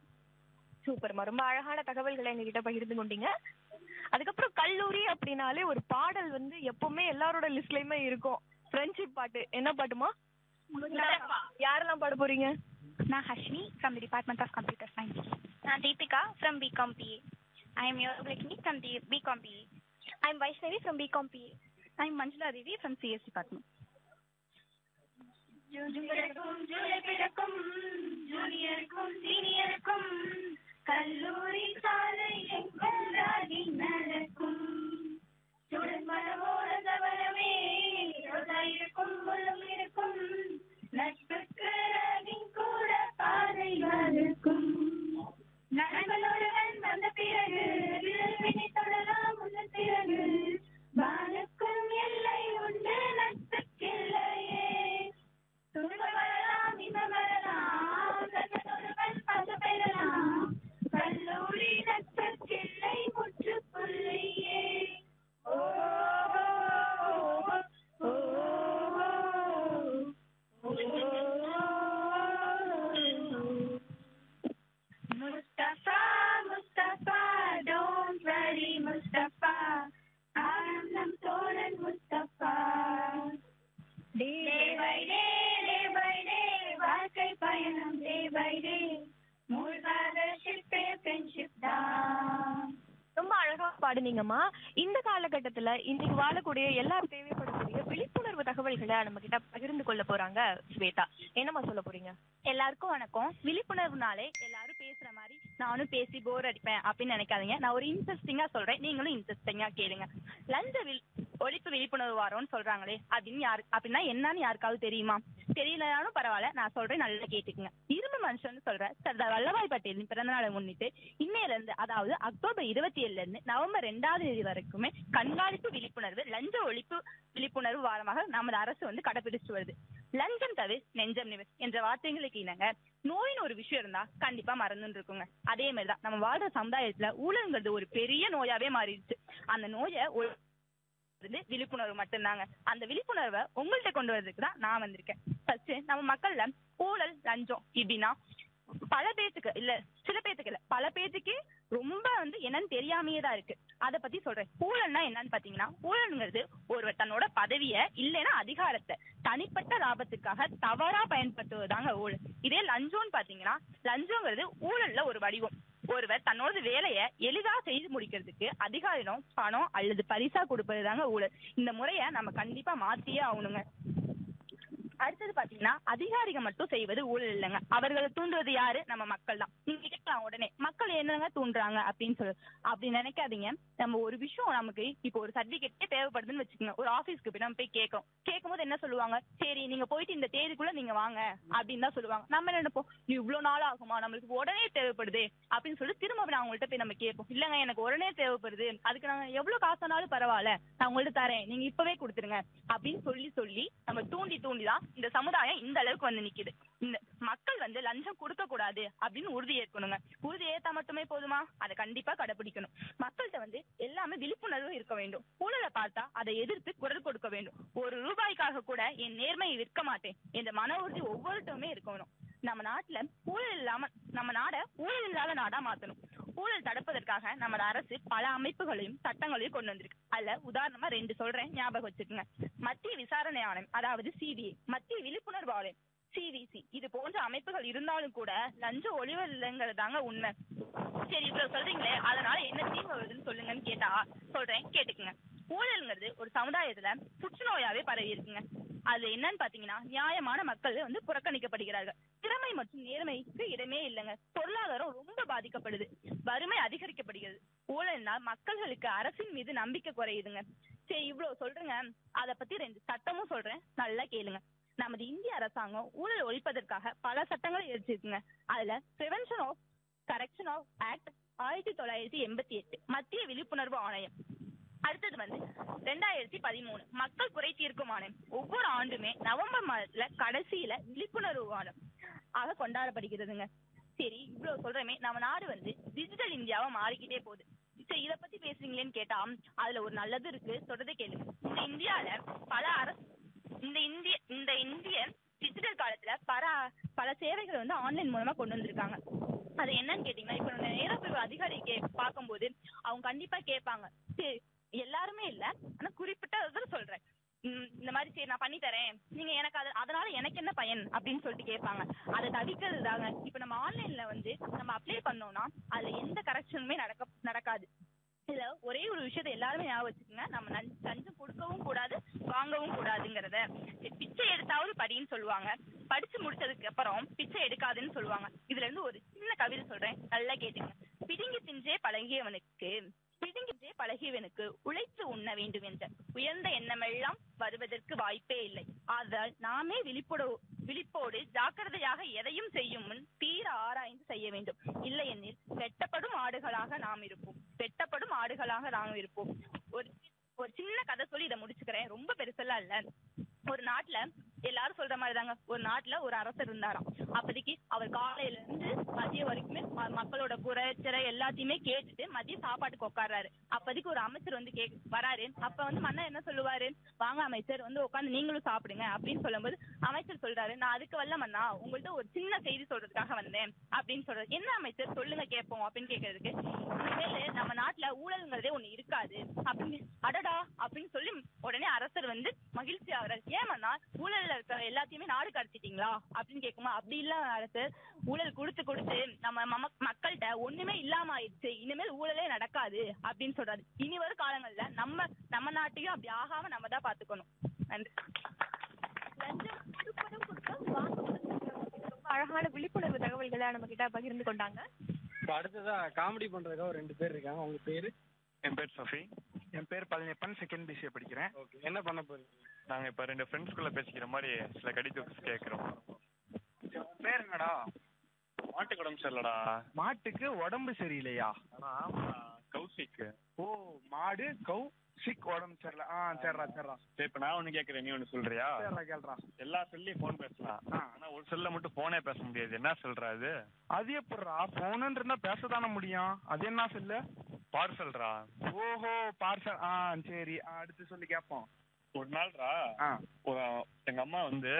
சூப்பர்மா, ரொம்ப அழகான தகவல்களை எங்ககிட்ட பகிர்ந்து கொண்டீங்க. அதுக்கப்புறம் கல்லூரி அப்படின்னாலே ஒரு பாடல் எப்பவுமே எல்லாரோட லிஸ்ட்லயுமே இருக்கும். ஃப்ரெண்ட்ஷிப் பாட்டு. என்ன பாட்டுமா? யாரெல்லாம் பாட போறீங்க? நான் Harshini from the Department of Computer Science. நான் Deepika from BCom PA. I am Yogalakshmi from the BCom PA. I am Vaishnavi from BCom PA. I am Manjula Devi from CS Department. ஜூனியருக்கும் சீனியருக்கும் கல்லூரி சாலை எங்களாகி நடக்கும் சுடன் மனமோட தவறமே இருக்கும் முள்ளும் இருக்கும் நட்புக்கு கூட பாதைகள் இருக்கும் நண்பனுடன் வந்த பிறகு விரல்வினை தொடலாம் உள்ள பிறகு வானுக்கும் எல்லை உண்டு நட்புக்கில்லையே துன்பம் வரலாம் இன்பம் வரலாம் ஒருவன் பங்கு பெறலாம் கல்லூரி நட்புக்கில்லை முற்றுப்புள்ளியே. Mustafa, Mustafa, don't worry, Mustafa. I am Namtoran Mustafa. Day by day, வாழ்க்கை பயணம் day by day. மூழ்காத ஷிப்பே ஃப்ரெண்ட்ஷிப் தான். ரொம்ப அழகா பாடுனீங்கம்மா. இந்த காலகட்டத்துல இன்னைக்கு வாழக்கூடிய எல்லாரும் தேவைப்படக்கூடிய விழிப்புணர்வு தகவல்களை நம்ம கிட்ட பகிர்ந்து கொள்ள போறாங்க ஸ்வேதா. என்னம்மா சொல்ல போறீங்க? எல்லாருக்கும் வணக்கம். விழிப்புணர்வுனாலே எல்லாரும் பேசுற மாதிரி நானும் பேசி போர் அடிப்பேன் அப்படின்னு நினைக்காதீங்க. நான் ஒரு இன்ட்ரெஸ்டிங்கா சொல்றேன், நீங்களும் இன்ட்ரெஸ்டிங்கா கேளுங்க. லஞ்ச ஒழிப்பு விழிப்புணர்வு வாரம்னு சொல்றாங்களே அப்படின்னா என்னன்னு யாருக்காவது தெரியுமா? தெரியலனாலும் பரவாயில்ல, நான் சொல்றேன், நல்லா கேட்டுக்குங்க. இரும்பு மனுஷன் சொல்ற சர்தார் வல்லபாய் பட்டேலின் பிறந்த நாளை முன்னிட்டு இன்னையில இருந்து அதாவது அக்டோபர் 27ல இருந்து நவம்பர் 2ஆம் தேதி வரைக்குமே கண்காணிப்பு விழிப்புணர்வு லஞ்ச ஒழிப்பு விழிப்புணர்வு வாரமாக நமது அரசு கடைபிடிச்சு வருது. லஞ்சம் தவிர நெஞ்சம் நிவர் என்ற வார்த்தைகளுக்கு இணங்க நோயின்னு ஒரு விஷயம் இருந்தா கண்டிப்பா மறந்துன்னு இருக்குங்க. அதே மாதிரிதான் நம்ம வாழ்ற சமுதாயத்துல ஊழல்ங்கிறது ஒரு பெரிய நோயாவே மாறிடுச்சு. அந்த நோயை விழிப்புணர்வு மட்டும்தாங்க. அந்த விழிப்புணர்வை உங்கள்கிட்ட கொண்டு வரதுக்கு தான் நான் வந்திருக்கேன். ஃபர்ஸ்ட் நம்ம மக்கள்ல ஊழல் லஞ்சம் இப்படின்னா பல பேத்துக்கு இல்ல, சில பேத்துக்கு இல்ல, பல பேத்துக்கே ரொம்ப என்னன்னு தெரியாமையே தான் இருக்கு. அதை பத்தி சொல்றேன். ஊழல்னா என்னன்னு பாத்தீங்கன்னா, ஊழல்ங்கிறது ஒருவர் தன்னோட பதவியை இல்லைன்னா அதிகாரத்தை தனிப்பட்ட லாபத்துக்காக தவறா பயன்படுத்துவதாங்க ஊழல். இதே லஞ்சம்னு பாத்தீங்கன்னா, லஞ்சம்ங்கிறது ஊழல்ல ஒரு வடிவம். ஒருவர் தன்னோட வேலையை எளிதா செய்து முடிக்கிறதுக்கு அதிகாரம் பணம் அல்லது பரிசா கொடுப்பதுதாங்க ஊழல். இந்த முறையை நம்ம கண்டிப்பா மாத்தியே ஆகணுங்க. அடுத்தது பாத்தீங்கன்னா, அதிகாரிகள் மட்டும் செய்வது ஊழல் இல்லைங்க. அவர்களை தூண்டுவது யாரு? நம்ம மக்கள் தான். நீங்க கேட்கலாம் உடனே, மக்கள் என்னங்க தூண்டுறாங்க அப்படின்னு சொல்லு. அப்படி நினைக்காதீங்க. நம்ம ஒரு விஷயம், நமக்கு இப்போ ஒரு சர்டிபிகேட்டே தேவைப்படுதுன்னு வச்சுக்கோங்க. ஒரு ஆபீஸ்க்கு போய் நம்ம போய் கேட்கும் போது என்ன சொல்லுவாங்க? சரி நீங்க போயிட்டு இந்த தேதிக்குள்ள நீங்க வாங்க அப்படின்னு தான் சொல்லுவாங்க. நம்ம என்ன நினைப்போம், இவ்வளவு நாள் ஆகுமா, நம்மளுக்கு உடனே தேவைப்படுது அப்படின்னு சொல்லி திரும்ப நான் அவங்கள்ட்ட போய் நம்ம கேட்போம். இல்லங்க எனக்கு உடனே தேவைப்படுது, அதுக்கு நாங்க எவ்வளவு காசானாலும் பரவாயில்ல, நான் உங்கள்ட்ட தரேன், நீங்க இப்பவே கொடுத்துருங்க அப்படின்னு சொல்லி நம்ம தூண்டி தான் இந்த சமுதாயம் இந்த அளவுக்கு நிக்குது. இந்த மக்கள் லஞ்சம் கொடுக்க கூடாது அப்படின்னு உறுதி ஏற்கணுங்க. உறுதி ஏத்தா மட்டுமே போதுமா? அதை கண்டிப்பா கடைபிடிக்கணும். மக்கள்கிட்ட எல்லாமே விழிப்புணர்வு இருக்க வேண்டும். ஊழலை பார்த்தா அதை எதிர்த்து குரல் கொடுக்க வேண்டும். ஒரு ரூபாய்க்காக கூட என் நேர்மையை விற்க மாட்டேன் என்ற மன உறுதி ஒவ்வொருத்தருமே இருக்கணும். நம்ம நாட்டுல நம்ம நாட ஊழல் இல்லாத நாடா மாத்தணும். ஊழல் தடுப்பதற்காக நம்ம அரசு பல அமைப்புகளையும் சட்டங்களையும் கொண்டு வந்திருக்கு. அதுல உதாரணமா 2 சொல்றேன், ஞாபகம் வச்சுக்கோங்க. மத்திய விசாரணை ஆணையம், அதாவது சிபிஐ, மத்திய விழிப்புணர்வு ஆணையம் சிவிசி, இது போன்ற அமைப்புகள் இருந்தாலும் கூட லஞ்ச ஒழிவு இல்லைங்கிறதாங்க உண்மை. சரி இவ்வளவு சொல்றீங்களே, அதனால என்ன தீங்கு வருதுன்னு சொல்லுங்கன்னு கேட்டா சொல்றேன், கேட்டுக்குங்க. ஊழல்ங்கிறது ஒரு சமுதாயத்துல புற்றுநோயாவே பரவி இருக்குங்க. அது என்னன்னு பாத்தீங்கன்னா, நியாயமான மக்கள் புறக்கணிக்கப்படுகிறார்கள். திறமை மற்றும் நேர்மைக்கு இடமே இல்லைங்க. பொருளாதாரம் ரொம்ப பாதிக்கப்படுது. வறுமை அதிகரிக்கப்படுகிறது. ஊழல்னால் மக்களுக்கு அரசின் மீது நம்பிக்கை குறையுதுங்க. சரி இவ்வளவு சொல்றேங்க, அதை பத்தி 2 சட்டமும் சொல்றேன், நல்லா கேளுங்க. நமது இந்திய அரசாங்கம் ஊழல் ஒழிப்பதற்காக பல சட்டங்களை இயற்றிருக்குங்க. அதுல prevention of correction of act 1988, மத்திய விழிப்புணர்வு ஆணையம். அடுத்தது 2013 மக்கள் குறை தீர்க்கும் ஆணையம். ஒவ்வொரு ஆண்டுமே நவம்பர் மாதத்துல கடைசியில விழிப்புணர்வு ஆணையம் ஆக கொண்டாடப்படுகிறதுங்க. சரி இவ்வளவு சொல்றமே, நம்ம நாடு டிஜிட்டல் இந்தியாவா மாறிக்கிட்டே போகுது. சரி இத பத்தி பேசுறீங்களேன்னு கேட்டா அதுல ஒரு நல்லது இருக்கு, சொல்றதை கேளுங்க. இந்த இந்திய டிஜிட்டல் காலத்துல பல சேவைகள் ஆன்லைன் மூலமா கொண்டு வந்திருக்காங்க. அது என்னன்னு கேட்டீங்கன்னா, இப்ப நேரப்பிரிவு அதிகாரி பார்க்கும்போது அவங்க கண்டிப்பா கேட்பாங்க. சரி எல்லாருமே இல்ல, ஆனா குறிப்பிட்ட சொல்றேன், இந்த மாதிரி சரி நான் பண்ணி தரேன், நீங்க எனக்கு அதனால எனக்கு என்ன பயன் அப்படின்னு சொல்லிட்டு கேட்பாங்க. அதை தவிர்க்கிறது தாங்க. இப்ப நம்ம ஆன்லைன்ல நம்ம அப்ளை பண்ணோம்னா அதுல எந்த கரெக்ஷனுமே நடக்காது. இதுல ஒரே ஒரு விஷயத்த எல்லாருமே ஞாபகம் வச்சுக்கோங்க, நம்ம லஞ்சம் கொடுக்கவும் கூடாது வாங்கவும் கூடாதுங்கிறத. பிச்சை எடுத்தாவது படின்னு சொல்லுவாங்க, படிச்சு முடிச்சதுக்கு அப்புறம் பிச்சை எடுக்காதுன்னு சொல்லுவாங்க. இதுல இருந்து ஒரு சின்ன கவிதை சொல்றேன், நல்லா கேட்டுங்க. பிடுங்கி தின்றே பழகியவனுக்கு உழைத்து உண்ண வேண்டும் என்ற உயர்ந்த எண்ணமெல்லாம் வருவதற்கு வாய்ப்பே இல்லை. ஆதலால் நாமே விழிப்போடு ஜாக்கிரதையாக எதையும் செய்யும் முன் தீர ஆராய்ந்து செய்ய வேண்டும். இல்லையெனில் வெட்டப்படும் ஆடுகளாக நாம் இருப்போம். ஒரு சின்ன கதை சொல்லி இதை முடிச்சுக்கிறேன், ரொம்ப பெருசெல்லாம் இல்ல. ஒரு நாட்டுல எல்லாரும் சொல்ற மாதிரி தாங்க, ஒரு நாட்டுல ஒரு அரசர் இருந்தாராம். அப்போதைக்கு அவர் காலையில இருந்து மதியம் வரைக்குமே மக்களோட குறைச்சரை எல்லாத்தையுமே கேட்டுட்டு மதியம் சாப்பாட்டுக்கு உட்கார்றாரு. அப்போதைக்கு ஒரு அமைச்சர் வராரு. அப்ப மன்னர் என்ன சொல்லுவாரு, வாங்க அமைச்சர் உட்காந்து நீங்களும் சாப்பிடுங்க அப்படின்னு சொல்லும்போது அமைச்சர் சொல்றாரு, நான் அதுக்கு வரல மன்னா, உங்கள்ட்ட ஒரு சின்ன செய்தி சொல்றதுக்காக வந்தேன் அப்படின்னு சொல்றாரு. என்ன அமைச்சர் சொல்லுங்க கேட்போம் அப்படின்னு கேட்கறதுக்கு, இனிமேல் நம்ம நாட்டுல ஊழல்ங்கிறதே ஒண்ணு இருக்காது அப்படின்னு, அடடா அப்படின்னு சொல்லி உடனே அரசர் மகிழ்ச்சி ஆகுறாரு. ஏமன்னா ஊழல்ல இருக்க எல்லாத்தையுமே நாடு கடத்திட்டீங்களா அப்படின்னு கேட்குமா, அப்படி இல்ல அரசர், ஊழல் கொடுத்து நம்ம மக்கள்கிட்ட ஒண்ணுமே இல்லாம ஆயிடுச்சு, இனிமேல் ஊழலே நடக்காது அப்படின்னு சொல்றாரு. இனி வரும் காலங்கள்ல நம்ம நாட்டையும் அப்படி ஆகாம நம்ம தான் பாத்துக்கணும். நன்றி. ரொம்ப அழகான விழிப்புணர்வு தகவல்களை நம்ம கிட்ட பகிர்ந்து கொண்டாங்க. அடுத்ததா காமெடி பண்றதுக்காக 2 பேர் இருக்காங்க. அவங்க பேரு? என் பேர் சஃபி. என் பேர் பழனியப்பன், செகண்ட் பிசிஏ படிக்கிறேன். ஓகே, என்ன பண்ண போறீங்க? நாங்க இப்ப 2 ஃப்ரெண்ட்ஸ்குள்ள பேசிக்கிற மாதிரி சில கடி ஜோக்ஸ் கேட்கிறோம். பேர் என்னடா? மாட்டுக்கு உடம்பு சரியில்லடா. மாட்டுக்கு உடம்பு சரியில்லையா? ஆமாடா, கௌசிக்கு. ஓ, மாடு கௌ சிக் உடம்பு சரியில்லை. சரிடா. சரி இப்ப நான் ஒண்ணு கேக்குறேன், நீ ஒண்ணு சொல்றியா? சரிடா, கேள்றா. எல்லா செல்லையும் போன் பேசலாம், ஆனா ஒரு செல்ல மட்டும் போனே பேச முடியாது. என்ன சொல்ற அது? அது எப்படிடா? போனுன்னு இருந்தா பேசதானே முடியும், அது என்ன செல்லு? பார்சல்ரா. ஓஹோ பார்சல். சரி அடுத்து சொல்லி கேட்போம். ஒரு நாள்ரா எங்க அம்மா வந்து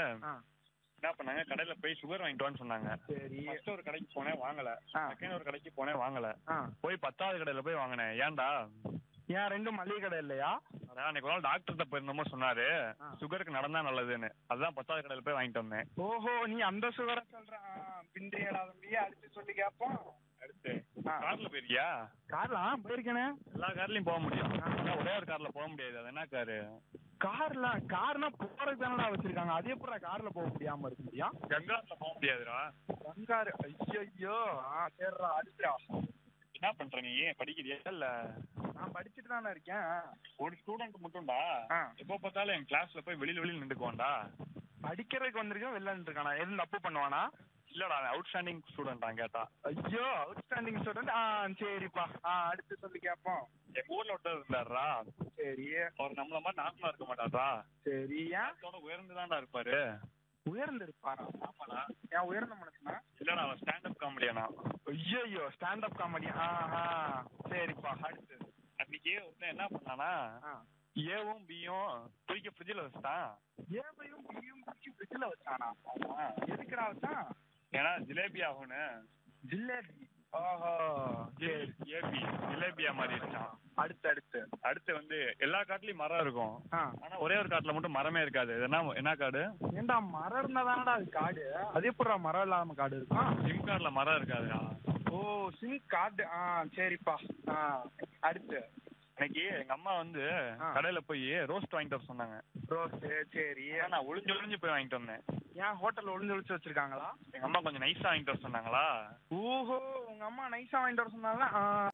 என்ன பண்ணாங்க, கடையில போய் சுகர் வாங்கிட்டு வான்னு சொன்னாங்க. சரி. ஃபர்ஸ்ட் ஒரு கடைக்கு போனேன், வாங்கல. செகண்ட் ஒரு கடைக்கு போனேன், வாங்கல. போய் 10வது கடையில போய் வாங்கினேன். ஏன்டா? ஏன் ரெண்டும் மளிகை கடை இல்லையா? அதான் அன்னைக்கு ஒரு நாள் டாக்டர்கிட்ட போயிருந்தோமோ சொன்னாரு சுகருக்கு நடந்தா நல்லதுன்னு. அதான் 10வது கடையில போய் வாங்கிட்டு வந்தேன். ஓஹோ நீ அந்த சுகரை சொல்ற. பின்றையடா தம்பி. அடுத்து சொல்லி கேட்போம். அடுத்து கார்ல போயிருக்கியா? கார்ல போயிருக்கேனே. எல்லா கார்லயும் போக முடியும், ஒரே ஒரு கார்ல போக முடியாது. அது என்ன காரு? கார்னா போறதுக்கு தானடா வச்சிருக்காங்க. அதே எப்படி கார்ல போக முடியாம இருக்க முடியும்? கங்கார்ல போக முடியாதுடா. கங்காரு? ஐயோ. சரிடா அடுத்துடா. என்ன பண்ற நீ? படிக்கிறியா இல்ல? நான் படிச்சுட்டு தானே இருக்கேன். ஒரு ஸ்டூடெண்ட் மட்டும்டா எப்போ பார்த்தாலும் என் கிளாஸ்ல போய் வெளியில நின்றுக்குவான்டா. படிக்கிறதுக்கு வந்திருக்கேன் வெளில நின்றுருக்கானா? எதுவும் தப்பு பண்ணுவானா? இல்லடா அவுட்ஸ்டாண்டிங் ஸ்டூடெண்டா கேட்டா. ஐயோ அவுட்ஸ்டாண்டிங் ஸ்டூடெண்ட். சரிப்பா. அடுத்து சொல்லி கேட்போம். எங்க ஊர்ல ஒருத்தர் இருந்தாருடா. சரி. அவர் நம்மள மாதிரி நார்மலா இருக்க மாட்டாரா. சரி. ஏன்? உயர்ந்துதான்டா இருப்பாரு. உயர்ந்து இருப்பாரா? ஆமாடா. ஏன் உயர்ந்த மனுஷனா? இல்லடா அவன் ஸ்டாண்டப் காமெடியானா. ஐயோ ஸ்டாண்டப் காமெடி. சரிப்பா. அடுத்து அன்னைக்கு ஒருத்தன் என்ன பண்ணானா, ஏவும் பியும் தூக்கி ஃப்ரிட்ஜில் வச்சுட்டான். ஏவையும் பியும் தூக்கி ஃப்ரிட்ஜில் வச்சானா? எதுக்குடா வச்சான்? ஏன்னா ஜிலேபி ஆகும்னு. ஜிலேபி? ஓஹோ சரி. ஏபி ஜிலேபியா மாதிரி இருக்கான். அடுத்து வந்து எல்லா காட்டுலயும் மரம் இருக்கும், ஆனா ஒரே ஒரு காட்டுல மட்டும் மரமே இருக்காது. என்ன காடு? ஏண்டா மரம் இருந்தாதானடா அது காடு. அதே எப்படா மரம் இல்லாம காடு இருக்கும்? சிம் கார்டுல மரம் இருக்காதுடா. ஓ சிம் கார்டு. சரிப்பா. அடுத்து இன்னைக்கு எங்க அம்மா வந்து கடையில போய் ரோஸ்ட் வாங்கிட்டு வர சொன்னாங்க. ரோஸ்ட்? சரி. நான் ஒளிஞ்சு போய் வாங்கிட்டு வந்தேன். ஏன் ஹோட்டல்ல ஒளிஞ்சு வச்சிருக்காங்களா? எங்க அம்மா கொஞ்சம் நைஸா வாங்கிட்டு வர சொன்னாங்களா. ஓஹோ உங்க அம்மா நைஸா வாங்கிட்டு வர சொன்னாங்களா?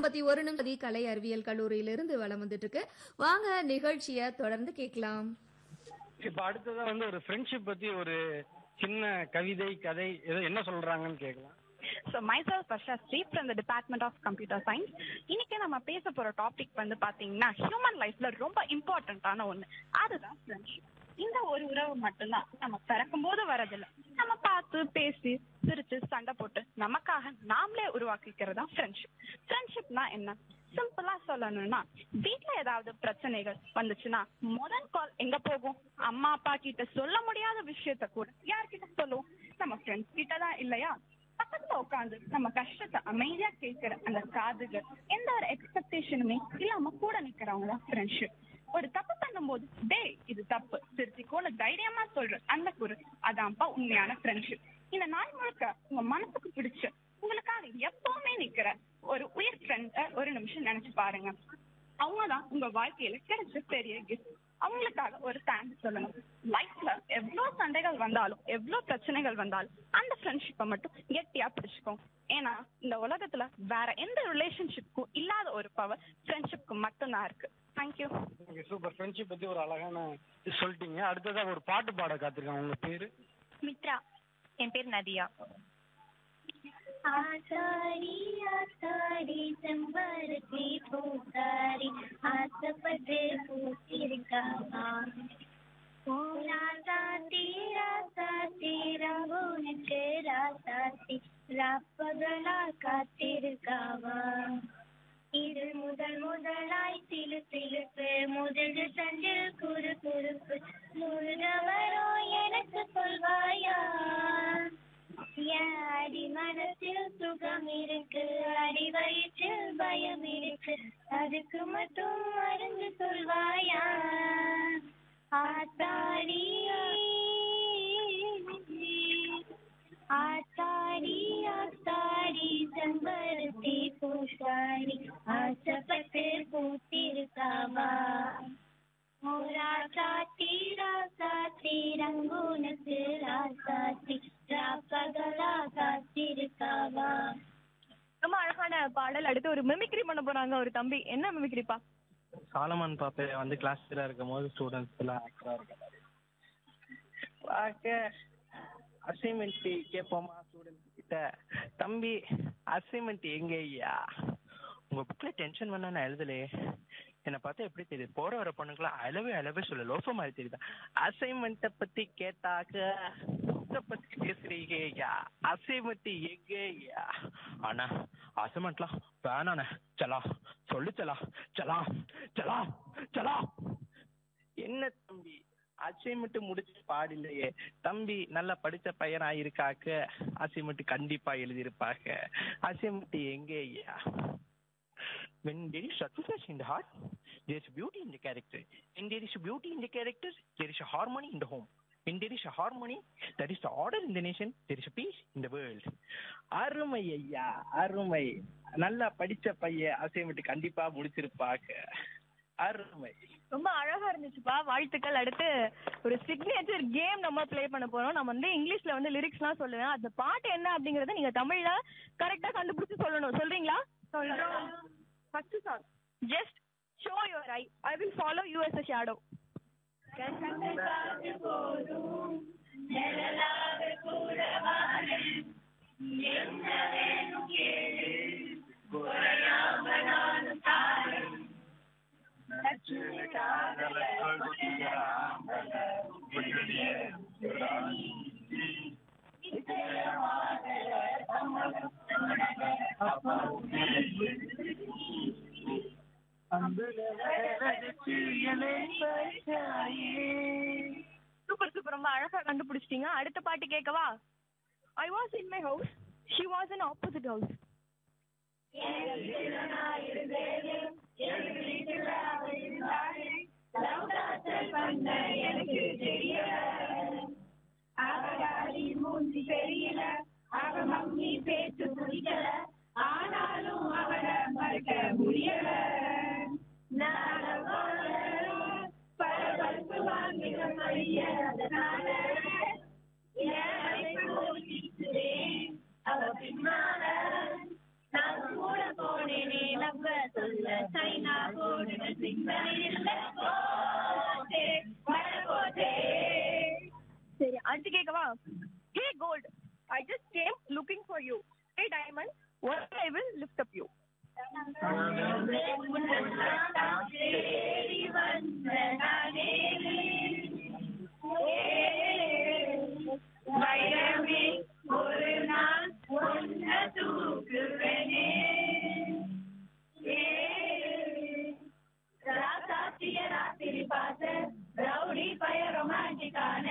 51 நிமிஷம் கலை அறிவியல் கல்லூரியிலிருந்து வலம் வந்துட்டு இருக்கு. வாங்க நிகழ்ச்சியை தொடர்ந்து கேட்கலாம். இப்ப அடுத்ததா வந்து ஒரு ஃப்ரெண்ட்ஷிப் பத்தி ஒரு சின்ன கவிதை கதை ஏதோ என்ன சொல்றாங்கன்னு கேட்கலாம். So myself Varshaஸ்ரீ from the Department of Computer Science. இன்னைக்கு நம்ம பேச போற டாபிக் வந்து பாத்தீங்கன்னா ஹியூமன் லைஃப்ல ரொம்ப இம்பார்ட்டன்டான ஒண்ணு, அதுதான் ஃப்ரெண்ட்ஷிப். இந்த ஒரு உறவு மட்டும்தான் நம்ம பிறக்கும் போது வரதில்லை, நம்ம பார்த்து பேசி சிரிச்சு சண்டை போட்டு நமக்காக நாமளே உருவாக்கிக்கிறதா ஃப்ரெண்ட்ஷிப். ஃப்ரெண்ட்ஷிப்னா என்ன? சிம்பிளா சொல்லணும்னா, வீட்டுல ஏதாவது பிரச்சனைகள் வந்துச்சுன்னா முதல் கால் எங்க போகும்? அம்மா அப்பா கிட்ட சொல்ல முடியாத விஷயத்த கூட யார்கிட்ட சொல்லுவோம்? நம்ம ஃப்ரெண்ட்ஸ் கிட்ட தான், இல்லையா? பக்கத்துல உட்காந்து நம்ம கஷ்டத்தை அமைதியா கேட்கிற அந்த காதுகள், எந்த ஒரு எக்ஸ்பெக்டேஷனுமே இல்லாம கூட நிக்கிறவங்க தான் ஃப்ரெண்ட்ஷிப். ஒரு தப்பு பண்ணும்போது டே இது தப்பு திருத்திக்கோன்னு தைரியமா சொல்ற அந்த குரல், அதான்ப்பா உண்மையான ஃப்ரெண்ட்ஷிப். இந்த நாள் முழுக்க உங்க மனசுக்கு பிடிச்ச உங்களுக்காக எப்பவுமே நிக்கிற ஒரு உயிர் ஃப்ரெண்ட ஒரு நிமிஷம் நினைச்சு பாருங்க. அவங்கதான் உங்க வாழ்க்கையில கிடைச்ச பெரிய கிஃப்ட். அவங்களுக்காக ஒரு தேங்க்ஸ் சொல்லணும். லைஃப்ல எவ்வளவு சண்டைகள் வந்தாலும் எவ்வளவு பிரச்சனைகள் வந்தாலும் அந்த ஃப்ரெண்ட்ஷிப்பை மட்டும் கெட்டியா பிடிச்சுக்கோங்க. ஏன்னா இந்த உலகத்துல வேற எந்த ரிலேஷன்ஷிப்க்கும் இல்லாத ஒரு பவர் ஃப்ரெண்ட்ஷிப்க்கு மட்டும்தான் இருக்கு. தேங்க்யூ. சூப்பர். ஃப்ரெண்ட்ஷிப் பத்தி ஒரு அழகான சொல்லிட்டீங்க. அடுத்ததா ஒரு பாட்டு பாட காத்திருக்காங்க. உங்க பேரு? மித்ரா. என் பேர் நதியா. ஆசாரி ஆசாரி செம்பருத்தி பூசாரி ஆசைப்பட்டு பூத்திருக்காமா, ராசாத்தி ராசாத்தி ரங்குனுக்கு ராசாத்தி ராப்பகலா காத்திருக்காமா. இது முதலாய் சிலுப்பு முதல் சண்டில் குறுப்பு முழுகவரோ எனக்கு சொல்வாயா. அடி மனசில் சுகம் இருக்கு, அடி வயிற்றில் பயம் இருக்கு, அதுக்கு மட்டும் மருந்து சொல்வாயா. ஆத்தாடி ஆத்தாடி ஆத்தாடி செம்பருத்தி பூசாரி ஆசைப்பட்டு பூத்திருக்காவா. ராசாத்தி ராசாத்தி ரங்குனுக்கு ராசாத்தி ராப்பகலா காத்திருக்காவா. ரொம்ப அழகான பாடல். அடுத்து ஒரு மிமிக்ரி பண்ண போறாங்க ஒரு தம்பி. என்ன மிமிக்ரிப்பா? சாலமன் பாப்பே வந்து கிளாஸ்ல இருக்கும் போது ஸ்டூடெண்ட்ஸ் எல்லாம் ஆக்டரா இருக்காங்க. அசைன்மெண்ட் கேட்போமா ஸ்டூடெண்ட்ஸ் கிட்ட? தம்பி அசைன்மெண்ட் எங்க ஐயா? உங்க புக்ல டென்ஷன் பண்ண நான் எழுதலையே, என்னை பார்த்தா எப்படி தெரியுது? போற வர பொண்ணுங்களா அளவே சொல்லு லோஃப மாதிரி தெரியுதா? அசைன்மெண்ட்டை பத்தி கேட்டாக்க அசைமெண்ட்டை பத்தி பேசுறீங்கய்யா, அசைமெண்ட் எங்கய்யா? அண்ணா அசைமெண்ட்லாம் வேணாண்ணே. சலா சொல்லு சலா, சலா சலா சலா. என்ன தம்பி அசைமெண்ட் முடிச்சு பாடில்லையே தம்பி, நல்லா படிச்ச பையனா இருக்காக்க அசைமெண்ட் கண்டிப்பா எழுதியிருப்பாங்க. Assignment எங்கய்யா? When there is success in the heart, there is beauty in the character. When there is beauty in the character, there is a harmony in the home. When there is a harmony, that is the order in the nation, there is a peace in the world. அருமை ஐயா, அருமை. நல்லா படிச்ச பையன் assignment கண்டிப்பா முடிச்சிருப்பாங்க. அருமை. ரொம்ப அழகா இருந்துச்சுப்பா, வாழ்த்துக்கள். அடுத்து ஒரு சிக்னேச்சர் கேம் நம்ம ப்ளே பண்ண போறோம். நம்ம வந்து இங்கிலீஷ்ல வந்து லிரிக்ஸ்லாம் சொல்லுவேன், அந்த பாட்டு என்ன அப்படிங்கறத நீங்க தமிழ்ல கரெக்டா கண்டுபிடிச்சு சொல்லணும். சொல்றீங்களா? சொல்றோம். First song, just show your I, I will follow you as a shadow. Super super, ரொம்ப அழகா கண்டுபிடிச்சிட்டீங்க. அடுத்த பாட்டு கேட்கவா? I was in my house, she was in opposite house. ஆனாலும் அவளை மறக்க முடியல. பரபரப்பு வாங்கின மைய அதனால அவ பின்னால நான் கூட போனேனே நம்ப சொல்ல சைனா போடுன சிக்னல் இல்ல போதே வரபோதே. சரி, அடுத்து கேட்கவா? Hey gold, I just came looking for you. Hey diamond, one day I will lift up you. வைரமே ஒரு நாள் ஒன்ன தூக்குவேனே, ராசாத்திய ராத்திரி பார்த்த ரவுடி பய ரொமான்டிக்கான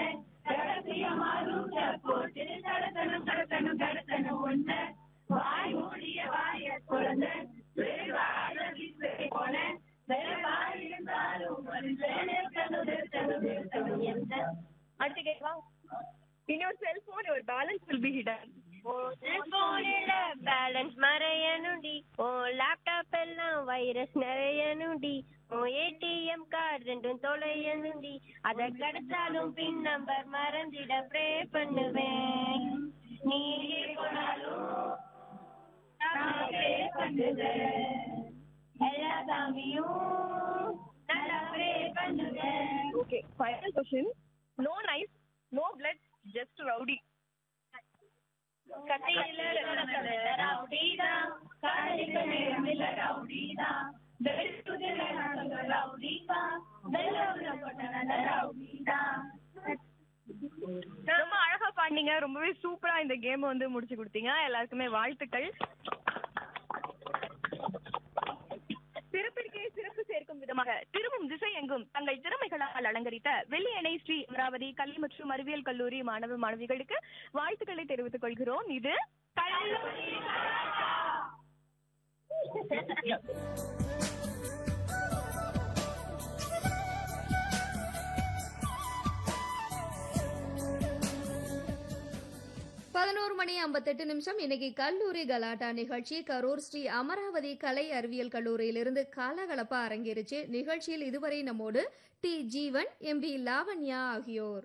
ரகசியமா ரூட்ட போட்டு கடத்தணும் கடத்தணும் கடத்தணும் ஒன்ன வாய் மூடிய வாய குழந்த போன இருந்தாலும் அடுத்து கேட்கவா? In your cell phone, your balance will be hidden. செல்போனில பேலன்ஸ் மறையணுண்டி, ஓ லேப்டாப் எல்லாம் வைரஸ் நிறையணுண்டி, ஓ ஏடிஎம் கார்டு ரெண்டும் தொலையணுண்டி, அதை கிடைச்சாலும் பின் நம்பர் மறந்திட ப்ரே பண்ணுவேன். நீ போனாலும் ப்ரே பண்ணுவேன், எல்லா சாமியும் நல்லா ப்ரே பண்ணுவேன். Okay, final question. No knife, no blood, just rowdy. கட்டையில ரவுடிதான், காலையில நேரமில்ல ரவுடிதான், வெளுத்துதிர ரவுடிதான், வெள்ளவுல போட்ட ரவுடிதான். ரொம்ப அழகா பாடுனீங்க, ரொம்பவே சூப்பரா இந்த கேம் வந்து முடிச்சு கொடுத்தீங்க. எல்லாருக்குமே வாழ்த்துக்கள். சிறப்பிற்கே சிறப்பு சேர்க்கும் விதமாக திரும்பும் திசை எங்கும் தங்கள் திறமைகளால் அலங்கரித்த வெள்ளியணை ஸ்ரீ அமராவதி கல்வி மற்றும் அறிவியல் கல்லூரி மாணவ மாணவிகளுக்கு வாழ்த்துக்களை தெரிவித்துக் கொள்கிறோம். இது கல்லூரி. 11:58 இன்னைக்கு கல்லூரி கலாட்டா நிகழ்ச்சி கரூர் ஸ்ரீ அமராவதி கலை அறிவியல் கல்லூரியிலிருந்து காலகலப்பா அரங்கேறிச்சு. நிகழ்ச்சியில் இதுவரை நம்மோடு டி ஜீவன், எம்பி லாவண்யா ஆகியோர்.